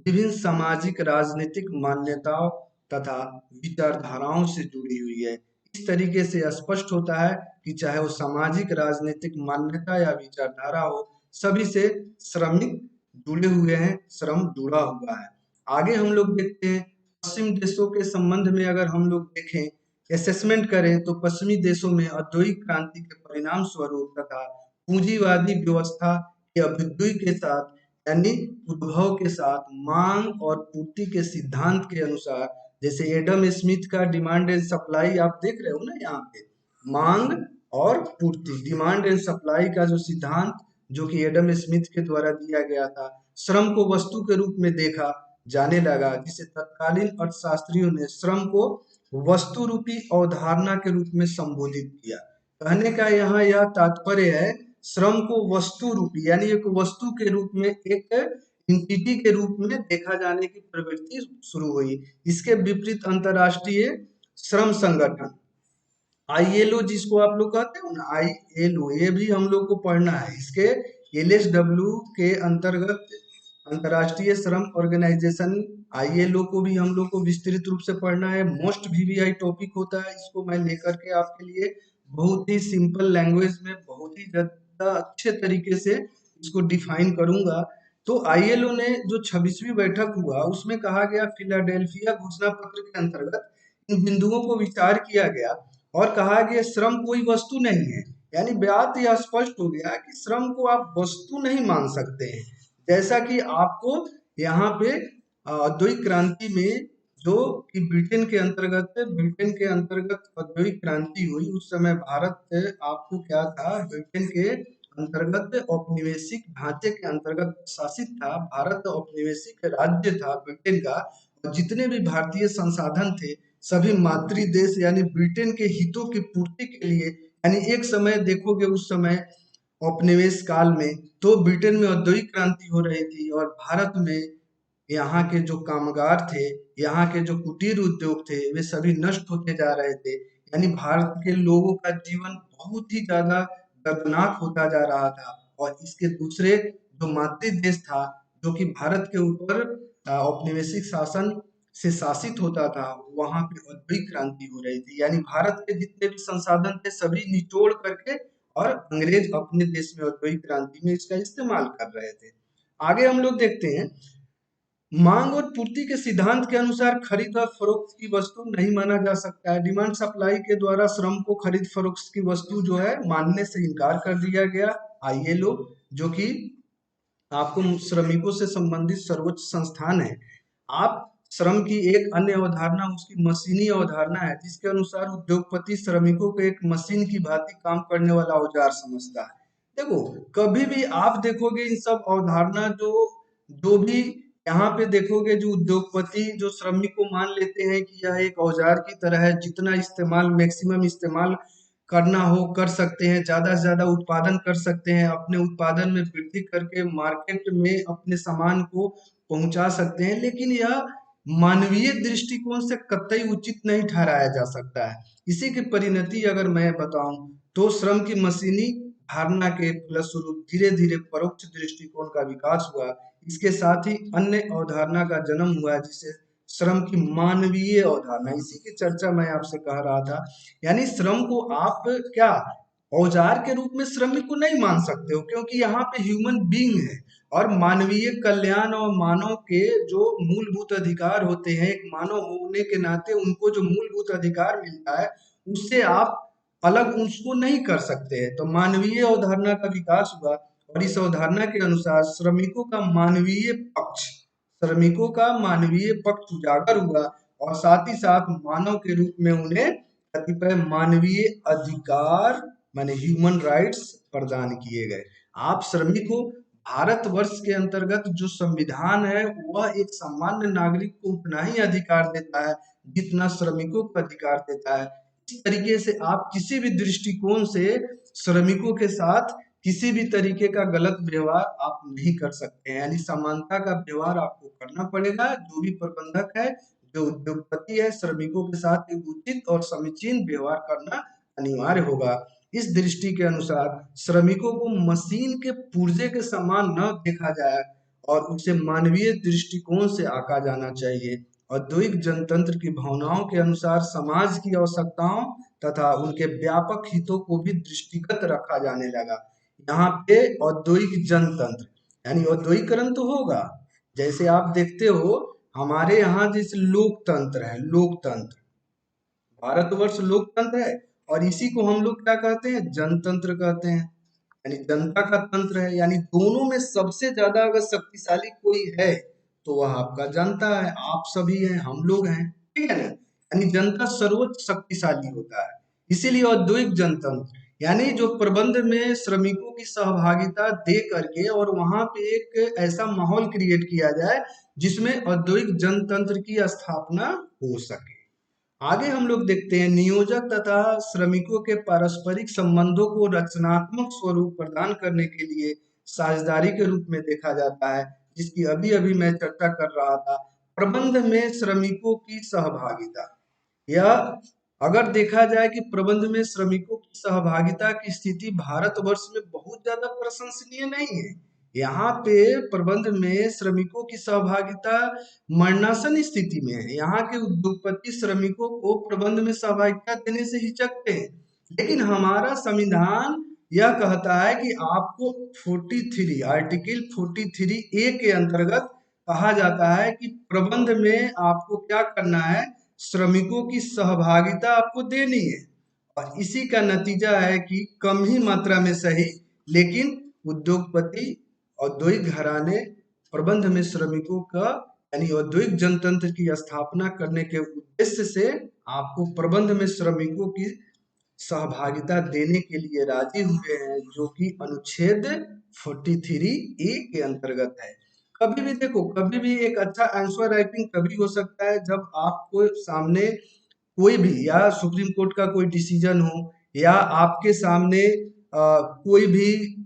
विभिन्न सामाजिक राजनीतिक मान्यताओं तथा विचारधाराओं से जुड़ी हुई है। इस तरीके से स्पष्ट होता है कि चाहे वो सामाजिक राजनीतिक मान्यता या विचारधारा हो, सभी से श्रमिक जुड़े हुए हैं, श्रम जुड़ा हुआ है। आगे हम लोग देखते हैं, पश्चिम देशों के संबंध में अगर हम लोग देखें, असेसमेंट करें, तो पश्चिमी देशों में औद्योगिक क्रांति के परिणाम स्वरूप तथा पूंजीवादी व्यवस्था के अभ्युदय के साथ, यानी उद्भव के साथ, मांग और पूर्ति के सिद्धांत के अनुसार, जैसे एडम स्मिथ का डिमांड एंड सप्लाई आप देख रहे हो ना, यहाँ पे मांग और पूर्ति, डिमांड एंड सप्लाई का जो सिद्धांत जो कि एडम स्मिथ के द्वारा दिया गया था, श्रम को वस्तु के रूप में देखा जाने लगा, जिसे तत्कालीन अर्थशास्त्रियों ने श्रम को वस्तु रूपी अवधारणा के रूप में संबोधित किया। कहने का यहाँ यह तात्पर्य है, श्रम को वस्तु रूपी यानी एक वस्तु के रूप में, एक एंटिटी के रूप में देखा जाने की प्रवृत्ति शुरू हुई। इसके विपरीत अंतरराष्ट्रीय श्रम संगठन आईएलओ, जिसको आप लोग कहते हो ना आईएलओ, ये भी हम लोग को पढ़ना है। इसके एलएसडब्ल्यू के अंतर्गत अंतरराष्ट्रीय श्रम ऑर्गेनाइजेशन आईएलओ को भी हम लोग को विस्तृत रूप से पढ़ना है। मोस्ट वीवीआई टॉपिक होता है, इसको मैं लेकर के आपके लिए बहुत ही सिंपल लैंग्वेज में बहुत ही ज्यादा अच्छे तरीके से इसको डिफाइन करूंगा। तो आईएलओ ने जो 26वीं बैठक हुआ, उसमें कहा गया, फिलाडेल्फिया घोषणा पत्र के अंतर्गत इन बिंदुओं को विचार किया गया और कहा गया श्रम कोई वस्तु नहीं है। यानी बात यह स्पष्ट हो गया कि श्रम को आप वस्तु नहीं मान सकते हैं। जैसा कि आपको यहाँ पे औद्योगिक क्रांति में, जो कि ब्रिटेन के अंतर्गत औद्योगिक क्रांति हुई, उस समय भारत आपको क्या था, ब्रिटेन के अंतर्गत औपनिवेशिक ढांचे के अंतर्गत शासित था। भारत औपनिवेशिक राज्य था ब्रिटेन का, और जितने भी भारतीय संसाधन थे सभी मातृ देश यानी ब्रिटेन के हितों की पूर्ति के लिए, यानी एक समय देखोगे उस समय औपनिवेश काल में तो ब्रिटेन में औद्योगिक क्रांति हो रही थी, और भारत में यहाँ के जो कामगार थे, यहाँ के जो कुटीर उद्योग थे, वे सभी नष्ट होते जा रहे थे। यानी भारत के लोगों का जीवन बहुत ही ज्यादा दर्दनाक होता जा रहा था। और इसके दूसरे जो मातृ देश था, जो कि भारत के ऊपर औपनिवेशिक शासन से शासित होता था, वहां पे औद्योगिक क्रांति हो रही थी। यानी भारत के जितने भी संसाधन थे सभी निचोड़ करके और अंग्रेज अपने देश में औद्योगिक क्रांति में इसका इस्तेमाल कर रहे थे। आगे हम लोग देखते हैं, मांग और पूर्ति के सिद्धांत के अनुसार खरीद और फरोख्त की वस्तु नहीं माना जा सकता है। डिमांड सप्लाई के द्वारा श्रम को खरीद फरोख्त की वस्तु जो है मानने से इनकार कर दिया गया। आईएलओ, जो कि आपको श्रमिकों से संबंधित सर्वोच्च संस्थान है, आप श्रम की एक अन्य अवधारणा उसकी मशीनी अवधारणा है, जिसके अनुसार उद्योगपति श्रमिकों को एक मशीन की भांति काम करने वाला औजार समझता है। देखो, कभी भी आप देखोगे इन सब अवधारणा जो जो भी यहाँ पे देखोगे, जो उद्योगपति जो श्रमिक को मान लेते हैं कि यह एक औजार की तरह है, जितना इस्तेमाल मैक्सिमम इस्तेमाल करना हो कर सकते हैं, ज्यादा से ज्यादा उत्पादन कर सकते हैं, अपने उत्पादन में वृद्धि करके मार्केट में अपने सामान को पहुंचा सकते हैं। लेकिन यह मानवीय दृष्टिकोण से कतई उचित नहीं ठहराया जा सकता है। इसी की परिणति अगर मैं बताऊं तो श्रम की मशीनी धारणा के फलस्वरूप धीरे धीरे परोक्ष दृष्टिकोण का विकास हुआ। इसके साथ ही अन्य अवधारणा का जन्म हुआ, जिसे श्रम की मानवीय अवधारणा, इसी की चर्चा मैं आपसे कह रहा था। यानी श्रम को आप क्या औजार के रूप में श्रमिक को नहीं मान सकते हो, क्योंकि यहाँ पे ह्यूमन बीइंग है और मानवीय कल्याण और मानव के जो मूलभूत अधिकार होते हैं, एक मानव होने के नाते उनको जो मूलभूत अधिकार मिलता है उससे आप अलग उसको नहीं कर सकते हैं। तो मानवीय अवधारणा का विकास हुआ और इस अवधारणा के अनुसार श्रमिकों का मानवीय पक्ष उजागर हुआ और साथ ही साथ मानव के रूप में उन्हें कतिपय मानवीय अधिकार माने ह्यूमन राइट्स प्रदान किए गए। आप श्रमिकों भारतवर्ष के अंतर्गत जो संविधान है वह एक सामान्य नागरिक को उतना ही अधिकार देता है जितना श्रमिकों को अधिकार देता है। इस तरीके से आप किसी भी दृष्टिकोण से श्रमिकों के साथ किसी भी तरीके का गलत व्यवहार आप नहीं कर सकते हैं। यानी समानता का व्यवहार आपको करना पड़ेगा। जो भी प्रबंधक है, जो उद्योगपति है, श्रमिकों के साथ एक उचित और समीचीन व्यवहार करना अनिवार्य होगा। इस दृष्टि के अनुसार श्रमिकों को मशीन के पुर्जे के समान न देखा जाए और उसे मानवीय दृष्टिकोण से आंका जाना चाहिए। औद्योगिक जनतंत्र की भावनाओं के अनुसार समाज की आवश्यकताओं तथा उनके व्यापक हितों को भी दृष्टिगत रखा जाने लगा। यहाँ पे औद्योगिक जनतंत्र यानी औद्योगिकरण तो होगा, जैसे आप देखते हो हमारे यहाँ जैसे लोकतंत्र है, लोकतंत्र भारतवर्ष लोकतंत्र है और इसी को हम लोग क्या कहते हैं, जनतंत्र कहते हैं। यानी जनता का तंत्र है, यानी दोनों में सबसे ज्यादा अगर शक्तिशाली कोई है तो वह आपका जनता है, आप सभी हैं, हम लोग हैं, ठीक है ना। यानी जनता सर्वोच्च शक्तिशाली होता है। इसीलिए औद्योगिक जनतंत्र यानी जो प्रबंध में श्रमिकों की सहभागिता दे करके और वहां पे एक ऐसा माहौल क्रिएट किया जाए जिसमें औद्योगिक जनतंत्र की स्थापना हो सके। आगे हम लोग देखते हैं नियोजक तथा श्रमिकों के पारस्परिक संबंधों को रचनात्मक स्वरूप प्रदान करने के लिए साझेदारी के रूप में देखा जाता है, जिसकी अभी अभी मैं चर्चा कर रहा था। प्रबंध में श्रमिकों की सहभागिता, यह अगर देखा जाए कि प्रबंध में श्रमिकों की सहभागिता की स्थिति भारतवर्ष में बहुत ज्यादा प्रशंसनीय नहीं है। यहाँ पे प्रबंध में श्रमिकों की सहभागिता मरणासन स्थिति में है। यहाँ के उद्योगपति श्रमिकों को प्रबंध में सहभागिता देने से हिचकते हैं, लेकिन हमारा संविधान यह कहता है कि आपको 43 आर्टिकल 43A के अंतर्गत कहा जाता है कि प्रबंध में आपको क्या करना है, श्रमिकों की सहभागिता आपको देनी है। और इसी का नतीजा है कि कम ही मात्रा में सही, लेकिन उद्योगपति औद्योगिक घराने प्रबंध में श्रमिकों का यानी औद्योगिक जनतंत्र की स्थापना करने के उद्देश्य से आपको प्रबंध में श्रमिकों की सहभागिता देने के लिए राजी हुए हैं, जो कि अनुच्छेद 43A के अंतर्गत है। कभी भी देखो, कभी भी एक अच्छा आंसर राइटिंग तभी हो सकता है जब आपको सामने कोई भी या सुप्रीम कोर्ट का कोई डिसीजन हो या आपके सामने कोई भी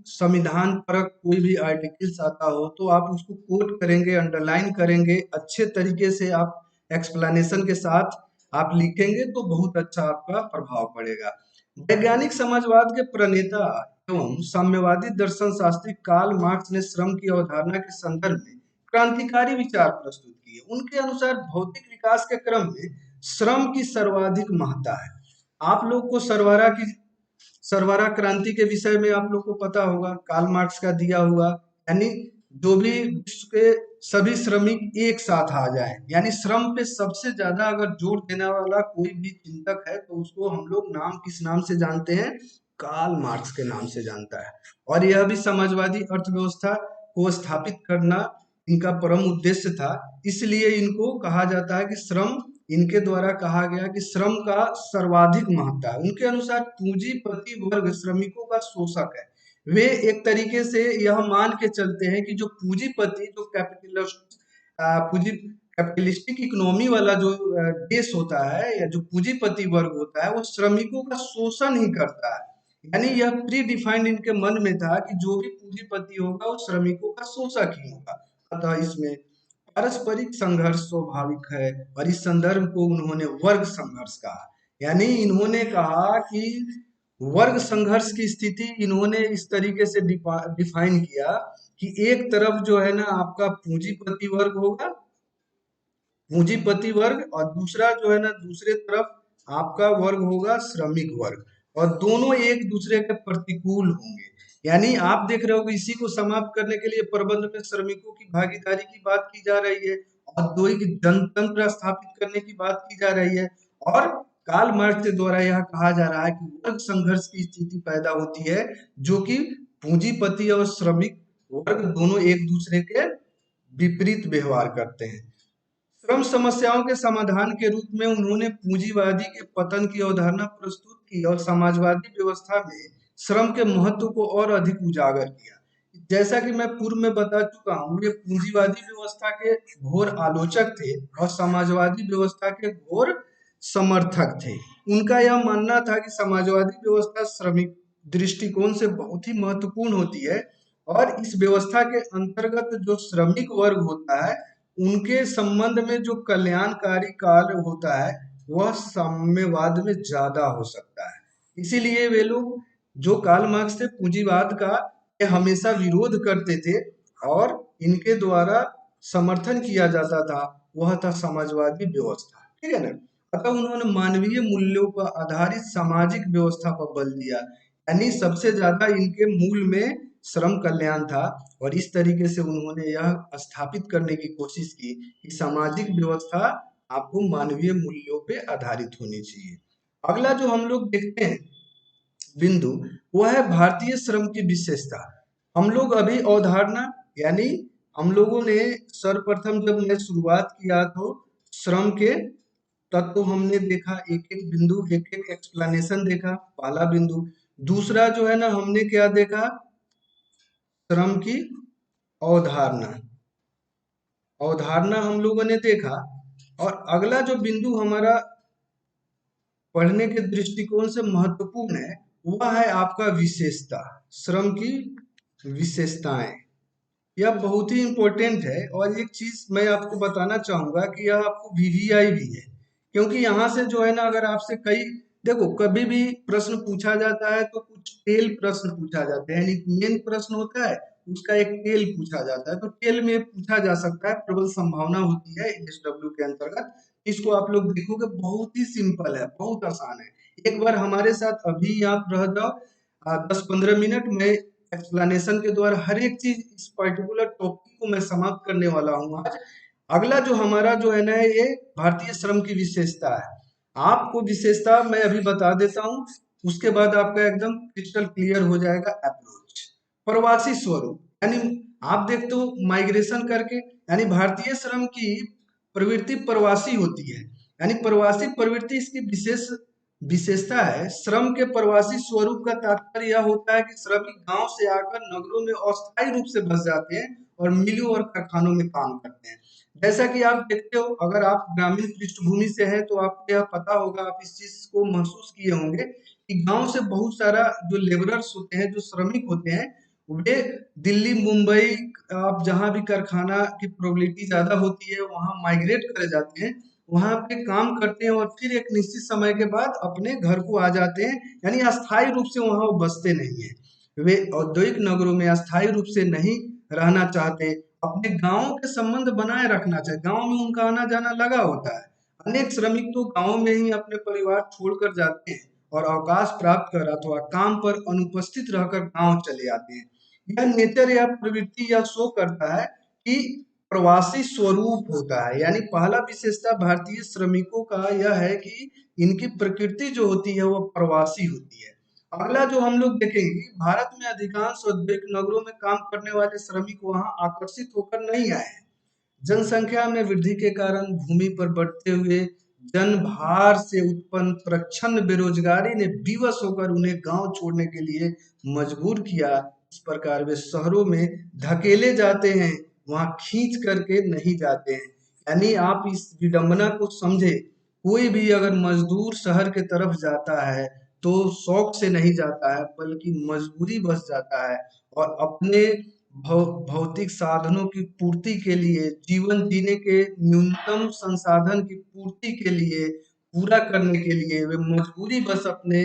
संविधान परक कोई भी आर्टिकल्स आता हो तो आप उसको कोट करेंगे, अंडरलाइन करेंगे, अच्छे तरीके से आप एक्सप्लेनेशन के साथ आप लिखेंगे तो बहुत अच्छा आपका प्रभाव पड़ेगा। वैज्ञानिक समाजवाद के प्रणेता एवं साम्यवादी दर्शन शास्त्री कार्ल मार्क्स ने श्रम की अवधारणा के संदर्भ में क्रांतिकारी विचार प्रस्तुत किए। उनके अनुसार भौतिक विकास के क्रम में श्रम की सर्वाधिक महत्ता है। आप लोग को सरवरा क्रांति के विषय में आप लोग को पता होगा, कार्ल मार्क्स का दिया हुआ, यानी जो भी विश्व के सभी श्रमिक एक साथ आ जाए, यानी श्रम पे सबसे ज्यादा अगर जोर देने वाला कोई भी चिंतक है तो उसको हम लोग नाम किस नाम से जानते हैं, कार्ल मार्क्स के नाम से जानता है। और यह भी समाजवादी अर्थव्यवस्था को स्थापित करना इनका परम उद्देश्य था। इसलिए इनको कहा जाता है कि श्रम, इनके द्वारा कहा गया कि श्रम का सर्वाधिक महत्व है। उनके अनुसार पूंजीपति वर्ग श्रमिकों का शोषक है। वे एक तरीके से यह मान के चलते हैं कि जो पूंजीपति, जो कैपिटलिस्टिक इकोनॉमी वाला जो देश होता है या जो पूंजीपति वर्ग होता है वो श्रमिकों का शोषण ही करता है। यानी यह प्री डिफाइंड इनके मन में था कि जो भी पूंजीपति होगा वो श्रमिकों का शोषक ही होगा। अतः इसमें पारस्परिक संघर्ष स्वाभाविक है और इस संदर्भ को उन्होंने वर्ग संघर्ष कहा। यानी इन्होंने कहा कि वर्ग संघर्ष की स्थिति इन्होंने इस तरीके से डिफाइन किया कि एक तरफ जो है ना आपका पूंजीपति वर्ग होगा पूंजीपति वर्ग, और दूसरा जो है ना दूसरे तरफ आपका वर्ग होगा श्रमिक वर्ग, और दोनों एक दूसरे के प्रतिकूल होंगे। यानी आप देख रहे हो कि इसी को समाप्त करने के लिए प्रबंध में श्रमिकों की भागीदारी की बात की जा रही है, औद्योगिक जनतंत्र स्थापित करने की बात की जा रही है, और कार्ल मार्क्स के द्वारा यह कहा जा रहा है कि वर्ग संघर्ष की स्थिति पैदा होती है, जो कि पूंजीपति और श्रमिक वर्ग दोनों एक दूसरे के विपरीत व्यवहार करते हैं। श्रम समस्याओं के समाधान के रूप में उन्होंने पूंजीवादी के पतन की अवधारणा प्रस्तुत की और समाजवादी व्यवस्था में श्रम के महत्व को और अधिक उजागर किया। जैसा कि मैं पूर्व में बता चुका हूँ, ये पूंजीवादी व्यवस्था के घोर आलोचक थे और समाजवादी व्यवस्था के घोर समर्थक थे। उनका यह मानना था कि समाजवादी व्यवस्था श्रमिक दृष्टिकोण से बहुत ही महत्वपूर्ण होती है, और इस व्यवस्था के अंतर्गत जो श्रमिक वर्ग होता है उनके संबंध में जो कल्याणकारी कार्य होता है वह साम्यवाद में ज्यादा हो सकता है। इसीलिए वे लोग जो कार्ल मार्क्स थे पूंजीवाद का ये हमेशा विरोध करते थे, और इनके द्वारा समर्थन किया जाता था वह था समाजवादी व्यवस्था। ठीक है ना। अतः उन्होंने मानवीय मूल्यों पर आधारित सामाजिक व्यवस्था पर बल दिया, यानी सबसे ज्यादा इनके मूल में श्रम कल्याण था, और इस तरीके से उन्होंने यह स्थापित करने की कोशिश की कि सामाजिक व्यवस्था आपको मानवीय मूल्यों पे आधारित होनी चाहिए। अगला जो हम लोग देखते हैं बिंदु, वह है भारतीय श्रम की विशेषता। हम लोग अभी अवधारणा, यानी हम लोगों ने सर्वप्रथम जब मैं शुरुआत किया तो श्रम के तत्व हमने देखा, एक एक बिंदु एक एक एक्सप्लेनेशन देखा, पहला बिंदु। दूसरा जो है ना हमने क्या देखा, श्रम की अवधारणा, अवधारणा हम लोगों ने देखा। और अगला जो बिंदु हमारा पढ़ने के दृष्टिकोण से महत्वपूर्ण है वह है आपका विशेषता, श्रम की विशेषताएं। यह बहुत ही इंपॉर्टेंट है, और एक चीज मैं आपको बताना चाहूंगा कि यह आपको वीवीआई भी है, क्योंकि यहाँ से जो है ना अगर आपसे कई, देखो कभी भी प्रश्न पूछा जाता है तो कुछ टेल प्रश्न पूछा जाता है, यानी मेन प्रश्न होता है उसका एक टेल पूछा जाता है, तो टेल में पूछा जा सकता है, प्रबल संभावना होती है एसडब्ल्यू के अंतर्गत। इसको आप लोग देखोगे बहुत ही सिंपल है, बहुत आसान है। एक बार हमारे साथ अभी आप रह जाओ 10-15 मिनट में एक्सप्लेनेशन के द्वारा हर एक चीज इस पर्टिकुलर टॉपिक को मैं समाप्त करने वाला हूँ आज। अगला जो हमारा जो है ना ये भारतीय श्रम की विशेषता है। आपको विशेषता मैं अभी बता देता हूँ, उसके बाद आपका एकदम क्रिस्टल क्लियर हो जाएगा अप्रोच। प्रवासी स्वरूप, यानी आप देखते हो माइग्रेशन करके, यानी भारतीय श्रम की प्रवृत्ति प्रवासी होती है, यानी प्रवासी प्रवृत्ति इसकी विशेष विशेषता है। श्रम के प्रवासी स्वरूप का तात्पर्य यह होता है कि श्रमिक गांव से आकर नगरों में अस्थायी रूप से बस जाते हैं और मिलों और कारखानों में काम करते हैं। जैसा कि आप देखते हो, अगर आप ग्रामीण पृष्ठभूमि से हैं तो आपको यह पता होगा, आप इस चीज को महसूस किए होंगे कि गांव से बहुत सारा जो लेबरर्स होते हैं, जो श्रमिक होते हैं, वे दिल्ली मुंबई, आप जहां भी कारखाना की प्रोबेबिलिटी ज्यादा होती है वहां माइग्रेट करे जाते हैं, वहां पे काम करते हैं और फिर एक निश्चित समय के बाद अपने घर को आ जाते हैं, यानी अस्थायी रूप से वहां वो बसते नहीं है। वे औद्योगिक नगरों में अस्थायी रूप से नहीं रहना चाहते, अपने गांव के संबंध बनाए रखना चाहते, गांव में उनका आना जाना लगा होता है। अनेक श्रमिक तो गांव में ही अपने परिवार छोड़कर जाते हैं और अवकाश प्राप्त कर अथवा काम पर अनुपस्थित रहकर गांव चले आते हैं। यह नेचर या प्रवृत्ति यह शो करता है कि प्रवासी स्वरूप होता है, यानी पहला विशेषता भारतीय श्रमिकों का यह है कि इनकी प्रकृति जो होती है वो प्रवासी होती है। अगला जो हम लोग देखेंगे, भारत में अधिकांश औद्योगिक नगरों में काम करने वाले श्रमिक वहां आकर्षित होकर नहीं आए हैं। जनसंख्या में वृद्धि के कारण भूमि पर बढ़ते हुए जनभार से उत्पन्न प्रच्छन्न बेरोजगारी ने विवश होकर उन्हें गांव छोड़ने के लिए मजबूर किया। इस प्रकार वे शहरों में धकेले जाते हैं, वहां खींच करके नहीं जाते हैं। यानी आप इस विडंबना को समझे, कोई भी अगर मजदूर शहर के तरफ जाता है तो शौक से नहीं जाता है बल्कि मजबूरी बस जाता है, और अपने भौतिक साधनों की पूर्ति के लिए, जीवन जीने के न्यूनतम संसाधन की पूर्ति के लिए, पूरा करने के लिए वे मजबूरी बस अपने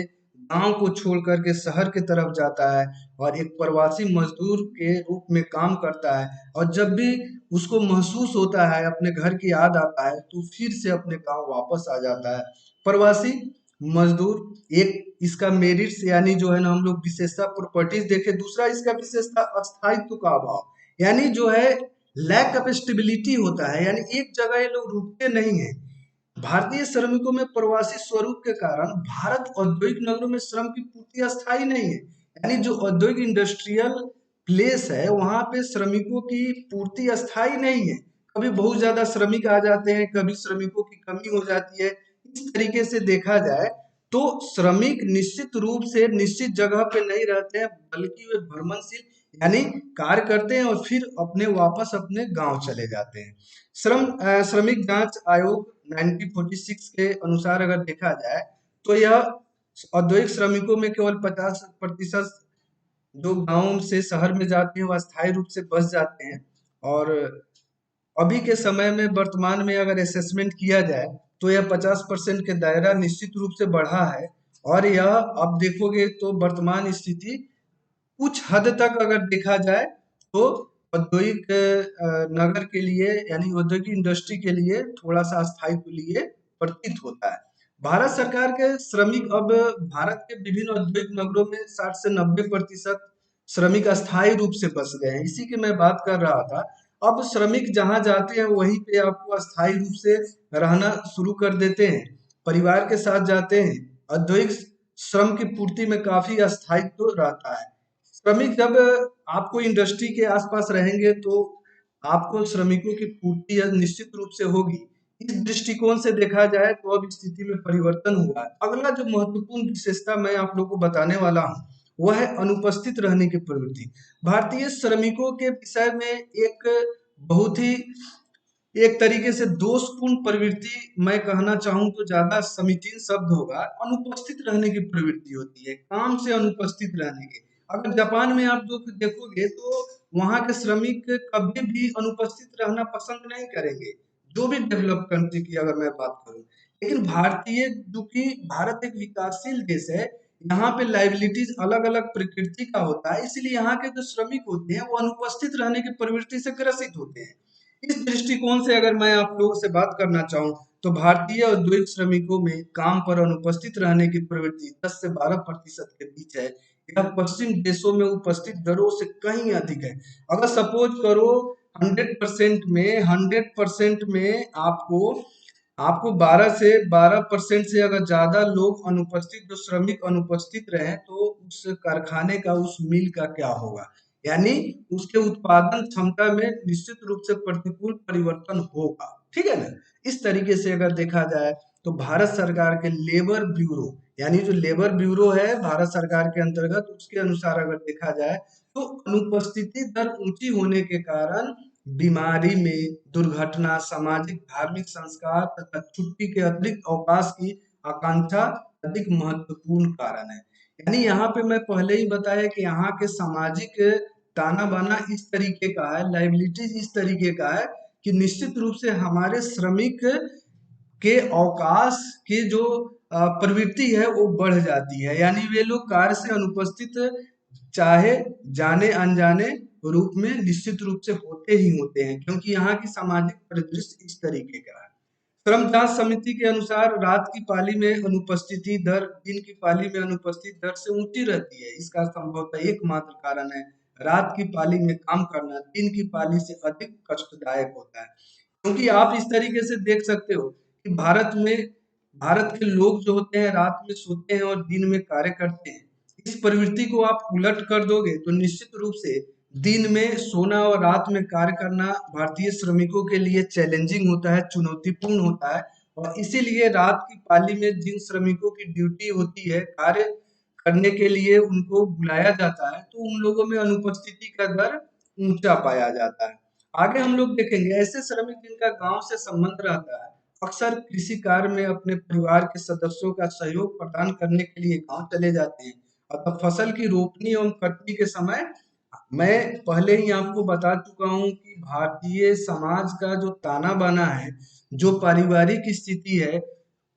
गांव को छोड़ करके शहर की तरफ जाता है और एक प्रवासी मजदूर के रूप में काम करता है। और जब भी उसको महसूस होता है, अपने घर की याद आता है, तो फिर से अपने गांव वापस आ जाता है। प्रवासी मजदूर एक इसका मेरिट्स यानी जो है ना, हम लोग विशेषता प्रॉपर्टीज देखे। दूसरा इसका विशेषता अस्थायित्व का अभाव, यानी जो है लैक ऑफ स्टेबिलिटी होता है, यानी एक जगह ये लोग रुकते नहीं है। भारतीय श्रमिकों में प्रवासी स्वरूप के कारण भारत औद्योगिक नगरों में श्रम की पूर्ति अस्थायी नहीं है। यानी जो औद्योगिक इंडस्ट्रियल प्लेस है, वहां पे श्रमिकों की पूर्ति अस्थायी नहीं है। कभी बहुत ज्यादा श्रमिक आ जाते हैं, कभी श्रमिकों की कमी हो जाती है। इस तरीके से देखा जाए तो श्रमिक निश्चित रूप से निश्चित जगह पे नहीं रहते हैं, बल्कि वे भ्रमणशील यानी कार्य करते हैं और फिर अपने वापस अपने गांव चले जाते हैं। श्रमिक जांच आयोग 1946 के अनुसार अगर देखा जाए तो यह औद्योगिक श्रमिकों में केवल 50% जो गांव से शहर में जाते हैं वह अस्थायी रूप से बस जाते हैं। और अभी के समय में वर्तमान में अगर असेसमेंट किया जाए तो यह 50% के दायरा निश्चित रूप से बढ़ा है। और यह अब देखोगे तो वर्तमान स्थिति कुछ हद तक अगर देखा जाए तो औद्योगिक नगर के लिए यानी औद्योगिक इंडस्ट्री के लिए थोड़ा सा अस्थायित्व लिए प्रतीत होता है। भारत सरकार के श्रमिक अब भारत के विभिन्न औद्योगिक नगरों में 60 से 90% श्रमिक अस्थायी रूप से बस गए हैं। इसी की मैं बात कर रहा था। अब श्रमिक जहां जाते हैं वहीं पे आपको अस्थायी रूप से रहना शुरू कर देते हैं, परिवार के साथ जाते हैं। औद्योगिक श्रम की पूर्ति में काफी अस्थायित्व रहता है। श्रमिक जब आपको इंडस्ट्री के आसपास रहेंगे तो आपको श्रमिकों की पूर्ति निश्चित रूप से होगी। इस दृष्टिकोण से देखा जाए तो अब स्थिति में परिवर्तन हुआ है। अगला जो महत्वपूर्ण विशेषता मैं आप लोगों को बताने वाला हूँ वह है अनुपस्थित रहने की प्रवृत्ति। भारतीय श्रमिकों के विषय में एक बहुत ही एक तरीके से दोषपूर्ण प्रवृत्ति मैं कहना चाहूं तो ज्यादा समीचीन शब्द होगा, अनुपस्थित रहने की प्रवृत्ति होती है, काम से अनुपस्थित रहने की। अगर जापान में आप जो देखोगे तो वहां के श्रमिक कभी भी अनुपस्थित रहना पसंद नहीं करेंगे, जो भी डेवलप कंट्री की अगर मैं बात करूं। लेकिन भारतीय, क्योंकि भारत एक विकासशील देश है, यहाँ पे लाइबिलिटीज अलग अलग प्रकृति का होता है, इसलिए यहाँ के जो श्रमिक होते हैं वो अनुपस्थित रहने की प्रवृत्ति से ग्रसित होते हैं। इस दृष्टिकोण से अगर मैं आप लोगों से बात करना चाहूँ तो भारतीय औद्योगिक श्रमिकों में काम पर अनुपस्थित रहने की प्रवृत्ति 10 से 12% के बीच है। यह पश्चिम देशों में उपस्थित दरों से कहीं अधिक है। अगर सपोज करो 100% में आपको आपको 12% से अगर ज्यादा लोग अनुपस्थित, जो श्रमिक अनुपस्थित रहे, तो उस कारखाने का, उस मिल का क्या होगा, यानी उसके उत्पादन क्षमता में निश्चित रूप से प्रतिकूल परिवर्तन होगा। ठीक है ना। इस तरीके से अगर देखा जाए तो भारत सरकार के लेबर ब्यूरो, यानी जो लेबर ब्यूरो है भारत सरकार के अंतर्गत, उसके अनुसार अगर देखा जाए तो अनुपस्थिति दर ऊंची होने के कारण बीमारी में, दुर्घटना, सामाजिक धार्मिक संस्कार तथा छुट्टी के अतिरिक्त अवकाश की आकांक्षा अधिक महत्वपूर्ण कारण है। यानी यहाँ पे मैं पहले ही बताया कि यहाँ के सामाजिक ताना बाना इस तरीके का है, लाइबिलिटीज इस तरीके का है कि निश्चित रूप से हमारे श्रमिक के अवकाश की जो प्रवृत्ति है वो बढ़ जाती है। यानी वे लोग कार्य से अनुपस्थित चाहे जाने अनजाने रूप में निश्चित रूप से होते ही होते हैं, क्योंकि यहाँ की सामाजिक परिदृश्य इस तरीके का है। श्रम जांच समिति के अनुसार रात की पाली में अनुपस्थिति दर दिन की पाली में अनुपस्थित दर से ऊंची रहती है। इसका संभवतः एकमात्र कारण है रात की पाली में काम करना दिन की पाली से अधिक कष्टदायक होता है। क्योंकि आप इस तरीके से देख सकते हो कि भारत के लोग जो होते हैं रात में सोते हैं और दिन में कार्य करते हैं। इस प्रवृत्ति को आप उलट कर दोगे तो निश्चित रूप से दिन में सोना और रात में कार्य करना भारतीय श्रमिकों के लिए चैलेंजिंग होता है, चुनौतीपूर्ण होता है। और इसीलिए रात की पाली में जिन श्रमिकों की ड्यूटी होती है, कार्य करने के लिए उनको बुलाया जाता है, तो उन लोगों में अनुपस्थिति का दर ऊंचा पाया जाता है। आगे हम लोग देखेंगे ऐसे श्रमिक जिनका गांव से संबंध रहता है, अक्सर कृषि कार्य में अपने परिवार के सदस्यों का सहयोग प्रदान करने के लिए गांव चले जाते हैं। अतः फसल की रोपनी एवं कटनी के समय, मैं पहले ही आपको बता चुका हूं कि भारतीय समाज का जो ताना बाना है, जो पारिवारिक स्थिति है,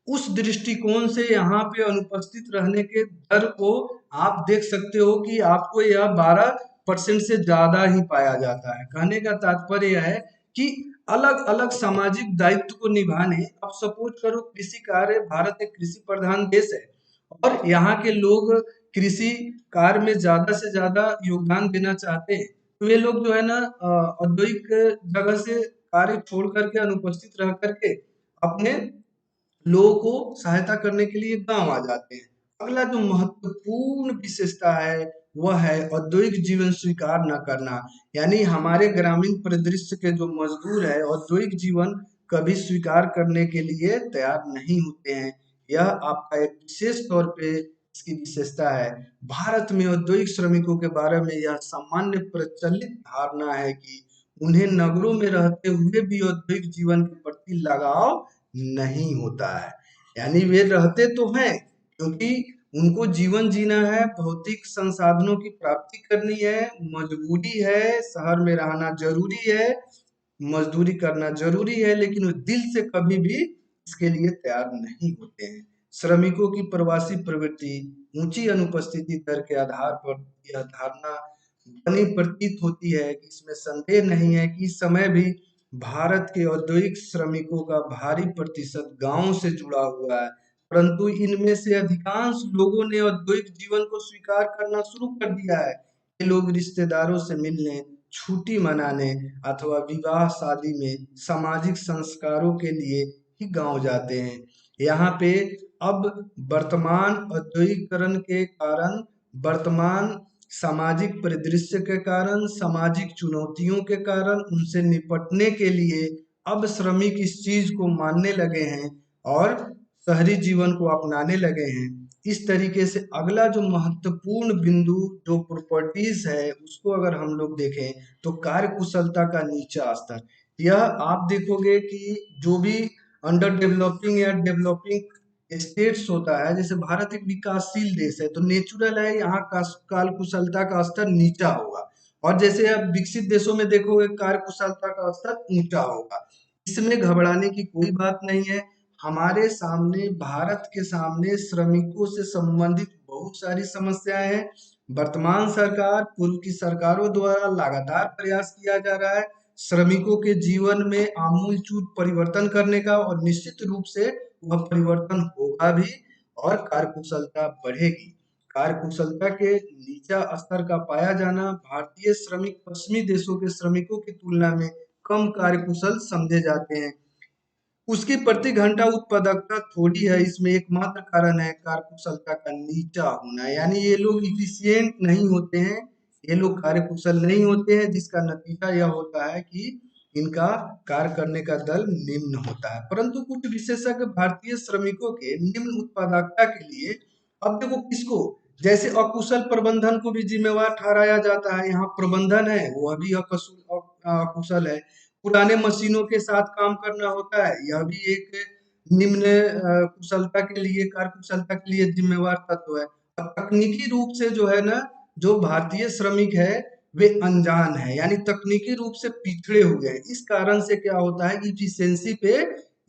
उस दृष्टिकोण से यहाँ पे अनुपस्थित रहने के दर को आप देख सकते हो कि आपको यह 12% से ज्यादा ही पाया जाता है। कहने का तात्पर्य यह है कि अलग अलग सामाजिक दायित्व को निभाने, अब सपोज करो कृषि कार्य, भारत एक कृषि प्रधान देश है और यहाँ के लोग कृषि कार्य में ज्यादा से ज्यादा योगदान देना चाहते हैं, तो ये लोग जो है ना औद्योगिक जगह से कार्य छोड़ करके, अनुपस्थित रह करके अपने लोगों को सहायता करने के लिए गांव आ जाते हैं। अगला जो महत्वपूर्ण विशेषता है वह है औद्योगिक जीवन स्वीकार न करना। यानी हमारे ग्रामीण परिदृश्य के जो मजदूर है औद्योगिक जीवन कभी स्वीकार करने के लिए तैयार नहीं होते हैं। यह आपका एक विशेष तौर पे इसकी विशेषता है। भारत में औद्योगिक श्रमिकों के बारे में यह सामान्य प्रचलित धारणा है कि उन्हें नगरों में रहते हुए भी औद्योगिक जीवन के प्रति लगाव नहीं होता है। यानी वे रहते तो हैं क्योंकि उनको जीवन जीना है, भौतिक संसाधनों की प्राप्ति करनी है, मजबूरी है, शहर में रहना जरूरी है, मजदूरी करना जरूरी है, लेकिन वो दिल से कभी भी इसके लिए तैयार नहीं होते हैं। श्रमिकों की प्रवासी प्रवृत्ति, ऊंची अनुपस्थिति दर के आधार पर यह धारणा बनी प्रतीत होती है कि इसमें संदेह नहीं है कि इस समय भी भारत के औद्योगिक श्रमिकों का भारी प्रतिशत गांव से जुड़ा हुआ है, परंतु इनमें से अधिकांश लोगों ने औद्योगिक जीवन को स्वीकार करना शुरू कर दिया है। ये लोग रिश्तेदारों से मिलने, छुट्टी मनाने अथवा विवाह शादी में सामाजिक संस्कारों के लिए ही गांव जाते हैं। यहाँ पे अब वर्तमान औद्योगिकरण के कारण, वर्तमान सामाजिक परिदृश्य के कारण, सामाजिक चुनौतियों के कारण उनसे निपटने के लिए अब श्रमिक इस चीज को मानने लगे हैं और शहरी जीवन को अपनाने लगे हैं। इस तरीके से अगला जो महत्वपूर्ण बिंदु जो प्रॉपर्टीज है उसको अगर हम लोग देखें तो कार्य कुशलता का नीचा स्तर। यह आप देखोगे कि जो भी अंडर डेवलपिंग या डेवलपिंग स्टेट्स होता है, जैसे भारत एक विकासशील देश है तो नेचुरल है यहाँ का कार्य कुशलता का स्तर नीचा होगा, और जैसे अब विकसित देशों में देखोगे कार्य कुशलता का स्तर ऊंचा होगा। इसमें घबराने की कोई बात नहीं है। हमारे सामने, भारत के सामने श्रमिकों से संबंधित बहुत सारी समस्याएं हैं। वर्तमान सरकार, पूर्व की सरकारों द्वारा लगातार प्रयास किया जा रहा है श्रमिकों के जीवन में आमूलचूल परिवर्तन करने का, और निश्चित रूप से वह परिवर्तन होगा भी और कार्यकुशलता बढ़ेगी। कार्यकुशलता के नीचा स्तर का पाया जाना, भारतीय श्रमिक पश्चिमी देशों के श्रमिकों की तुलना में कम कार्यकुशल समझे जाते हैं। उसकी प्रति घंटा उत्पादकता थोड़ी है, इसमें एकमात्र कारण है कार्यकुशलता का नीचा होना। यानी ये लोग इफिशियंट नहीं होते हैं, ये लोग कार्यकुशल नहीं होते हैं, जिसका नतीजा यह होता है कि इनका कार्य करने का दल निम्न होता है। परंतु कुछ विशेषज्ञ भारतीय श्रमिकों के निम्न उत्पादकता के लिए, अब देखो किसको, जैसे अकुशल प्रबंधन को भी जिम्मेवार ठहराया जाता है। यहाँ प्रबंधन है वह भी अकुशल है। पुराने मशीनों के साथ काम करना होता है, यह भी एक निम्न कुशलता के लिए, कार्य कुशलता के लिए जिम्मेवार तत्व है। और तकनीकी रूप से जो है ना, जो भारतीय श्रमिक है वे अनजान है, यानी तकनीकी रूप से पिछड़े हुए हैं। इस कारण से क्या होता है, इफिशियंसी पे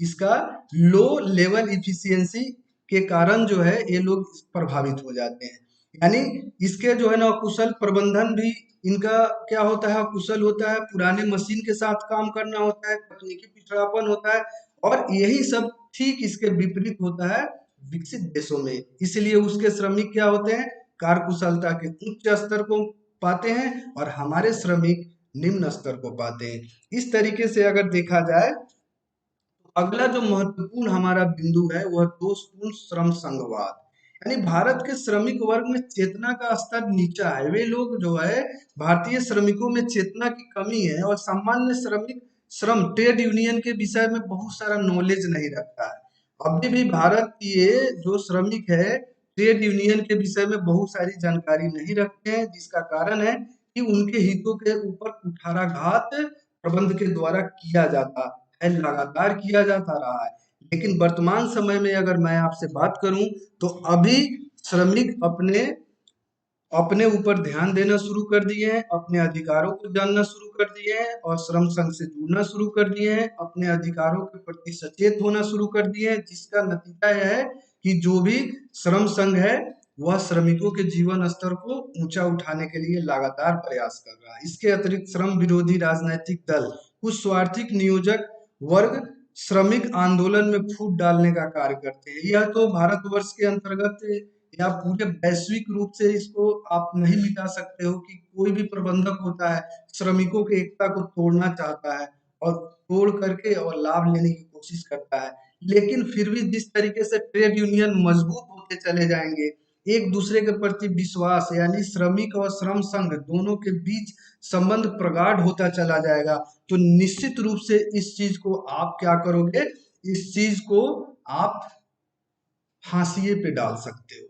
इसका लो लेवल इफिशियंसी के कारण जो है ये लोग प्रभावित हो जाते हैं। यानी इसके जो है ना कुशल प्रबंधन भी इनका क्या होता है, कुशल होता है, पुराने मशीन के साथ काम करना होता है, तकनीकी पिछड़ापन होता है, और यही सब ठीक इसके विपरीत होता है विकसित देशों में। इसलिए उसके श्रमिक क्या होते हैं, कार्य कुशलता के उच्च स्तर को पाते हैं और हमारे श्रमिक निम्न स्तर को पाते हैं। इस तरीके से अगर देखा जाए तो अगला जो महत्वपूर्ण हमारा बिंदु है वह दोषपूर्ण श्रम संघवाद। यानी भारत के श्रमिक वर्ग में चेतना का स्तर नीचा है। वे लोग जो है, भारतीय श्रमिकों में चेतना की कमी है और सामान्य श्रमिक श्रम ट्रेड यूनियन के विषय में बहुत सारा नॉलेज नहीं रखता है। अभी भी भारत के जो श्रमिक है ट्रेड यूनियन के विषय में बहुत सारी जानकारी नहीं रखते हैं, जिसका कारण है कि उनके हितों के ऊपर कुठाराघात प्रबंध के द्वारा किया जाता है, लगातार किया जाता रहा है। लेकिन वर्तमान समय में अगर मैं आपसे बात करूं तो अभी श्रमिक अपने अपने ऊपर ध्यान देना शुरू कर दिए हैं, अपने अधिकारों को जानना शुरू कर दिए हैं और श्रम संघ से जुड़ना शुरू कर दिए हैं, अपने अधिकारों के प्रति सचेत होना शुरू कर दिए हैं, जिसका नतीजा यह है कि जो भी श्रम संघ है वह श्रमिकों के जीवन स्तर को ऊंचा उठाने के लिए लगातार प्रयास कर रहा है। इसके अतिरिक्त श्रम विरोधी राजनीतिक दल, कुछ स्वार्थिक नियोजक वर्ग श्रमिक आंदोलन में फूट डालने का कार्य करते हैं। यह तो भारतवर्ष के अंतर्गत या पूरे वैश्विक रूप से इसको आप नहीं मिटा सकते हो कि कोई भी प्रबंधक होता है श्रमिकों की एकता को तोड़ना चाहता है और तोड़ करके और लाभ लेने की कोशिश करता है। लेकिन फिर भी जिस तरीके से ट्रेड यूनियन मजबूत होते चले जाएंगे, एक दूसरे के प्रति विश्वास यानी श्रमिक और श्रम संघ दोनों के बीच संबंध प्रगाढ़ होता चला जाएगा, तो निश्चित रूप से इस चीज को आप क्या करोगे, इस चीज को आप हाशिए पे डाल सकते हो।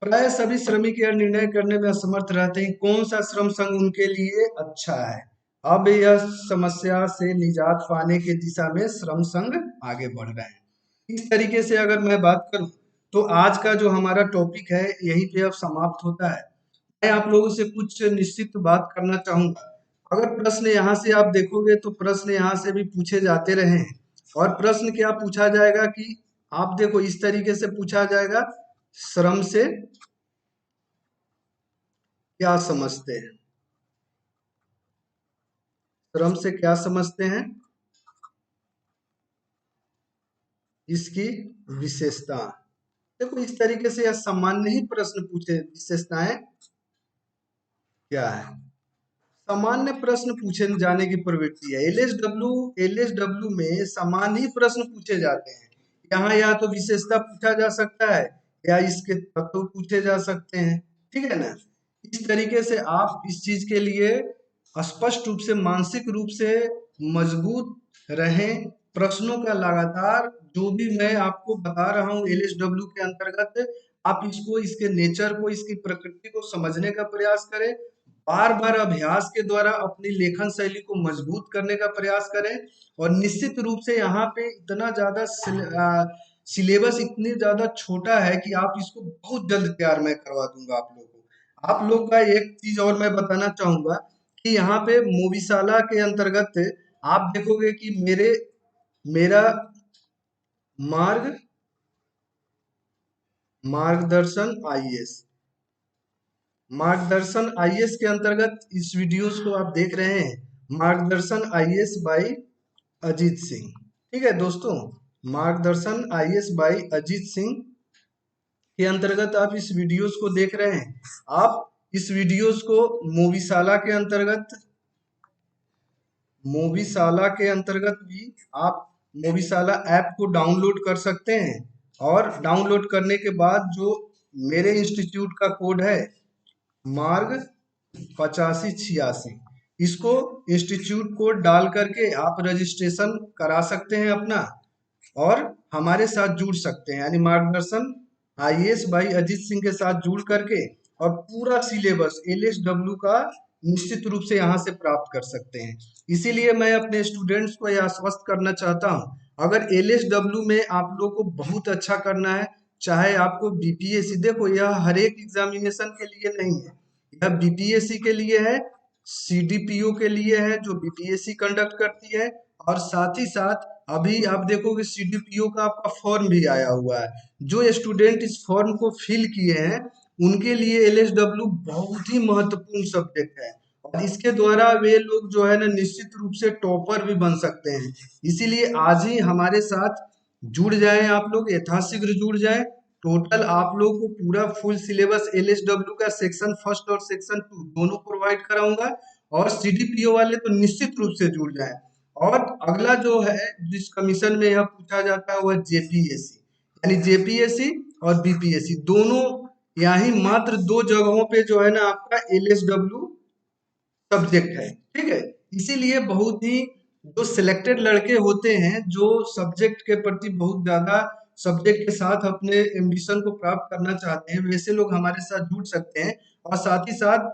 प्राय सभी श्रमिक यह निर्णय करने में असमर्थ रहते हैं कौन सा श्रम संघ उनके लिए अच्छा है। अब यह समस्या से निजात पाने की दिशा में श्रम संघ आगे बढ़ रहे हैं। इस तरीके से अगर मैं बात करूं तो आज का जो हमारा टॉपिक है यहीं पे अब समाप्त होता है। मैं आप लोगों से कुछ निश्चित बात करना चाहूंगा। अगर प्रश्न यहाँ से आप देखोगे तो प्रश्न यहाँ से भी पूछे जाते रहे हैं। और प्रश्न क्या पूछा जाएगा कि आप देखो इस तरीके से पूछा जाएगा, श्रम से क्या समझते हैं, श्रम से क्या समझते हैं, इसकी विशेषता। देखो इस तरीके से यह सामान्य ही प्रश्न पूछे, विशेषताएं क्या है, सामान्य प्रश्न पूछे जाने की प्रवृत्ति है। एलएसडब्ल्यू में सामान्य ही प्रश्न पूछे जाते हैं। यहाँ या तो विशेषता पूछा जा सकता है या इसके तत्व पूछे जा सकते हैं, ठीक है ना। इस तरीके से आप इस चीज के लिए स्पष्ट रूप से मानसिक रूप से मजबूत रहें। प्रश्नों का लगातार जो भी मैं आपको बता रहा हूँ एलएसडब्ल्यू के अंतर्गत, आप इसको, इसके नेचर को, इसकी प्रकृति को समझने का प्रयास करें। बार बार अभ्यास के द्वारा अपनी लेखन शैली को मजबूत करने का प्रयास करें। और निश्चित रूप से यहाँ पे इतना ज्यादा सिलेबस इतनी ज्यादा छोटा है कि आप इसको बहुत जल्द तैयार मैं करवा दूंगा आप लोगों को। आप लोग का एक चीज और मैं बताना चाहूंगा कि यहाँ पे मोविशाला के अंतर्गत आप देखोगे कि मेरा मार्ग मार्गदर्शन आईएएस, मार्गदर्शन आईएएस के अंतर्गत इस वीडियोस को आप देख रहे हैं, मार्गदर्शन आईएएस बाय अजीत सिंह। ठीक है दोस्तों, मार्गदर्शन आईएएस बाय अजीत सिंह के अंतर्गत आप इस वीडियोस को देख रहे हैं। आप इस वीडियोस को मोविशाला के अंतर्गत भी आप मोविशाला ऐप को डाउनलोड कर सकते हैं। और डाउनलोड करने के बाद जो मेरे इंस्टीट्यूट का कोड है मार्ग 8586, इसको इंस्टीट्यूट कोड डाल करके आप रजिस्ट्रेशन करा सकते हैं अपना और हमारे साथ जुड़ सकते हैं, यानी मार्गदर्शन आईएएस भाई अजीत सिंह के साथ जुड़ करके और पूरा सिलेबस एलएसडब्ल्यू का निश्चित रूप से यहाँ से प्राप्त कर सकते हैं। इसीलिए मैं अपने स्टूडेंट्स को यह आश्वस्त करना चाहता हूँ, अगर एलएसडब्ल्यू में आप लोग को बहुत अच्छा करना है, चाहे आपको बीपीएससी, देखो यह हर एक एग्जामिनेशन के लिए नहीं है, यह बीपीएससी के लिए है, सीडीपीओ के लिए है जो बीपीएससी कंडक्ट करती है, और साथ ही साथ अभी आप देखोगे सीडीपीओ का आपका फॉर्म भी आया हुआ है। जो स्टूडेंट इस फॉर्म को फिल किए हैं उनके लिए एलएसडब्ल्यू बहुत ही महत्वपूर्ण सब्जेक्ट है और इसके द्वारा वे लोग जो है ना निश्चित रूप से टॉपर भी बन सकते हैं। इसीलिए आज ही हमारे साथ जुड़ जाएं, आप लोग यथाशीघ्र जुड़ जाएं। टोटल आप लोग को पूरा फुल सिलेबस एलएसडब्ल्यू का सेक्शन फर्स्ट और सेक्शन 2 दोनों प्रोवाइड कराऊंगा और सीडीपीओ वाले तो निश्चित रूप से जुड़ जाएं। और अगला जो है जिस कमीशन में यह पूछा जाता है वह जेपीएससी, यानी जेपीएससी और बीपीएससी दोनों यहाँ मात्र 2 जगहों पे जो है ना आपका एलएसडब्ल्यू सब्जेक्ट है, ठीक है। इसीलिए बहुत ही जो सिलेक्टेड लड़के होते हैं जो सब्जेक्ट के प्रति बहुत ज्यादा सब्जेक्ट के साथ अपने एम्बिशन को प्राप्त करना चाहते हैं, वैसे लोग हमारे साथ जुड़ सकते हैं। और साथ ही साथ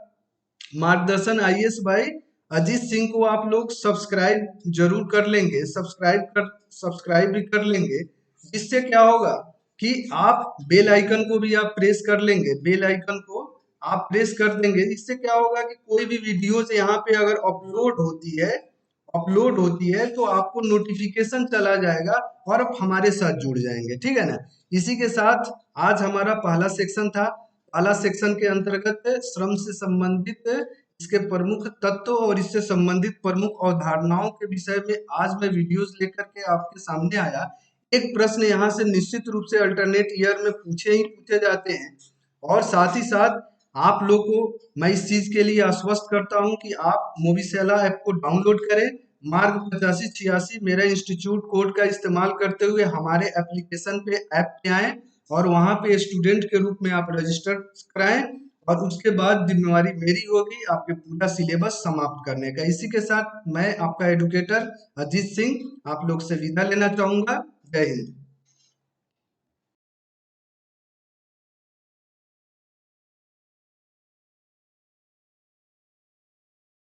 मार्गदर्शन आईएएस बाय अजीत सिंह को आप लोग सब्सक्राइब जरूर कर लेंगे, सब्सक्राइब भी कर लेंगे। इससे क्या होगा कि आप बेल आइकन को भी आप प्रेस कर लेंगे, बेल आइकन को आप प्रेस कर देंगे, इससे क्या होगा कि कोई भी वीडियोज यहाँ पे अगर अपलोड होती है तो आपको नोटिफिकेशन चला जाएगा और आप हमारे साथ जुड़ जाएंगे, ठीक है ना। इसी के साथ आज हमारा पहला सेक्शन था। पहला सेक्शन के अंतर्गत श्रम से संबंधित इसके प्रमुख तत्व और इससे संबंधित प्रमुख अवधारणाओं के विषय में आज मैं वीडियोस लेकर के आपके सामने आया। एक प्रश्न यहाँ से निश्चित रूप से अल्टरनेट ईयर में पूछे जाते हैं, और साथ ही साथ आप लोग को मैं इस चीज के लिए आश्वस्त करता हूं कि आप मोबिसेला ऐप को डाउनलोड करें। मार्ग 8586 मेरा इंस्टीट्यूट कोड का इस्तेमाल करते हुए हमारे एप्लीकेशन पे ऐप पे आए और वहां पे स्टूडेंट के रूप में आप रजिस्टर कराएं, और उसके बाद जिम्मेवारी मेरी होगी आपके पूरा सिलेबस समाप्त करने का। इसी के साथ मैं आपका एडुकेटर अजीत सिंह आप लोग से विदा लेना चाहूंगा। जय हिंद।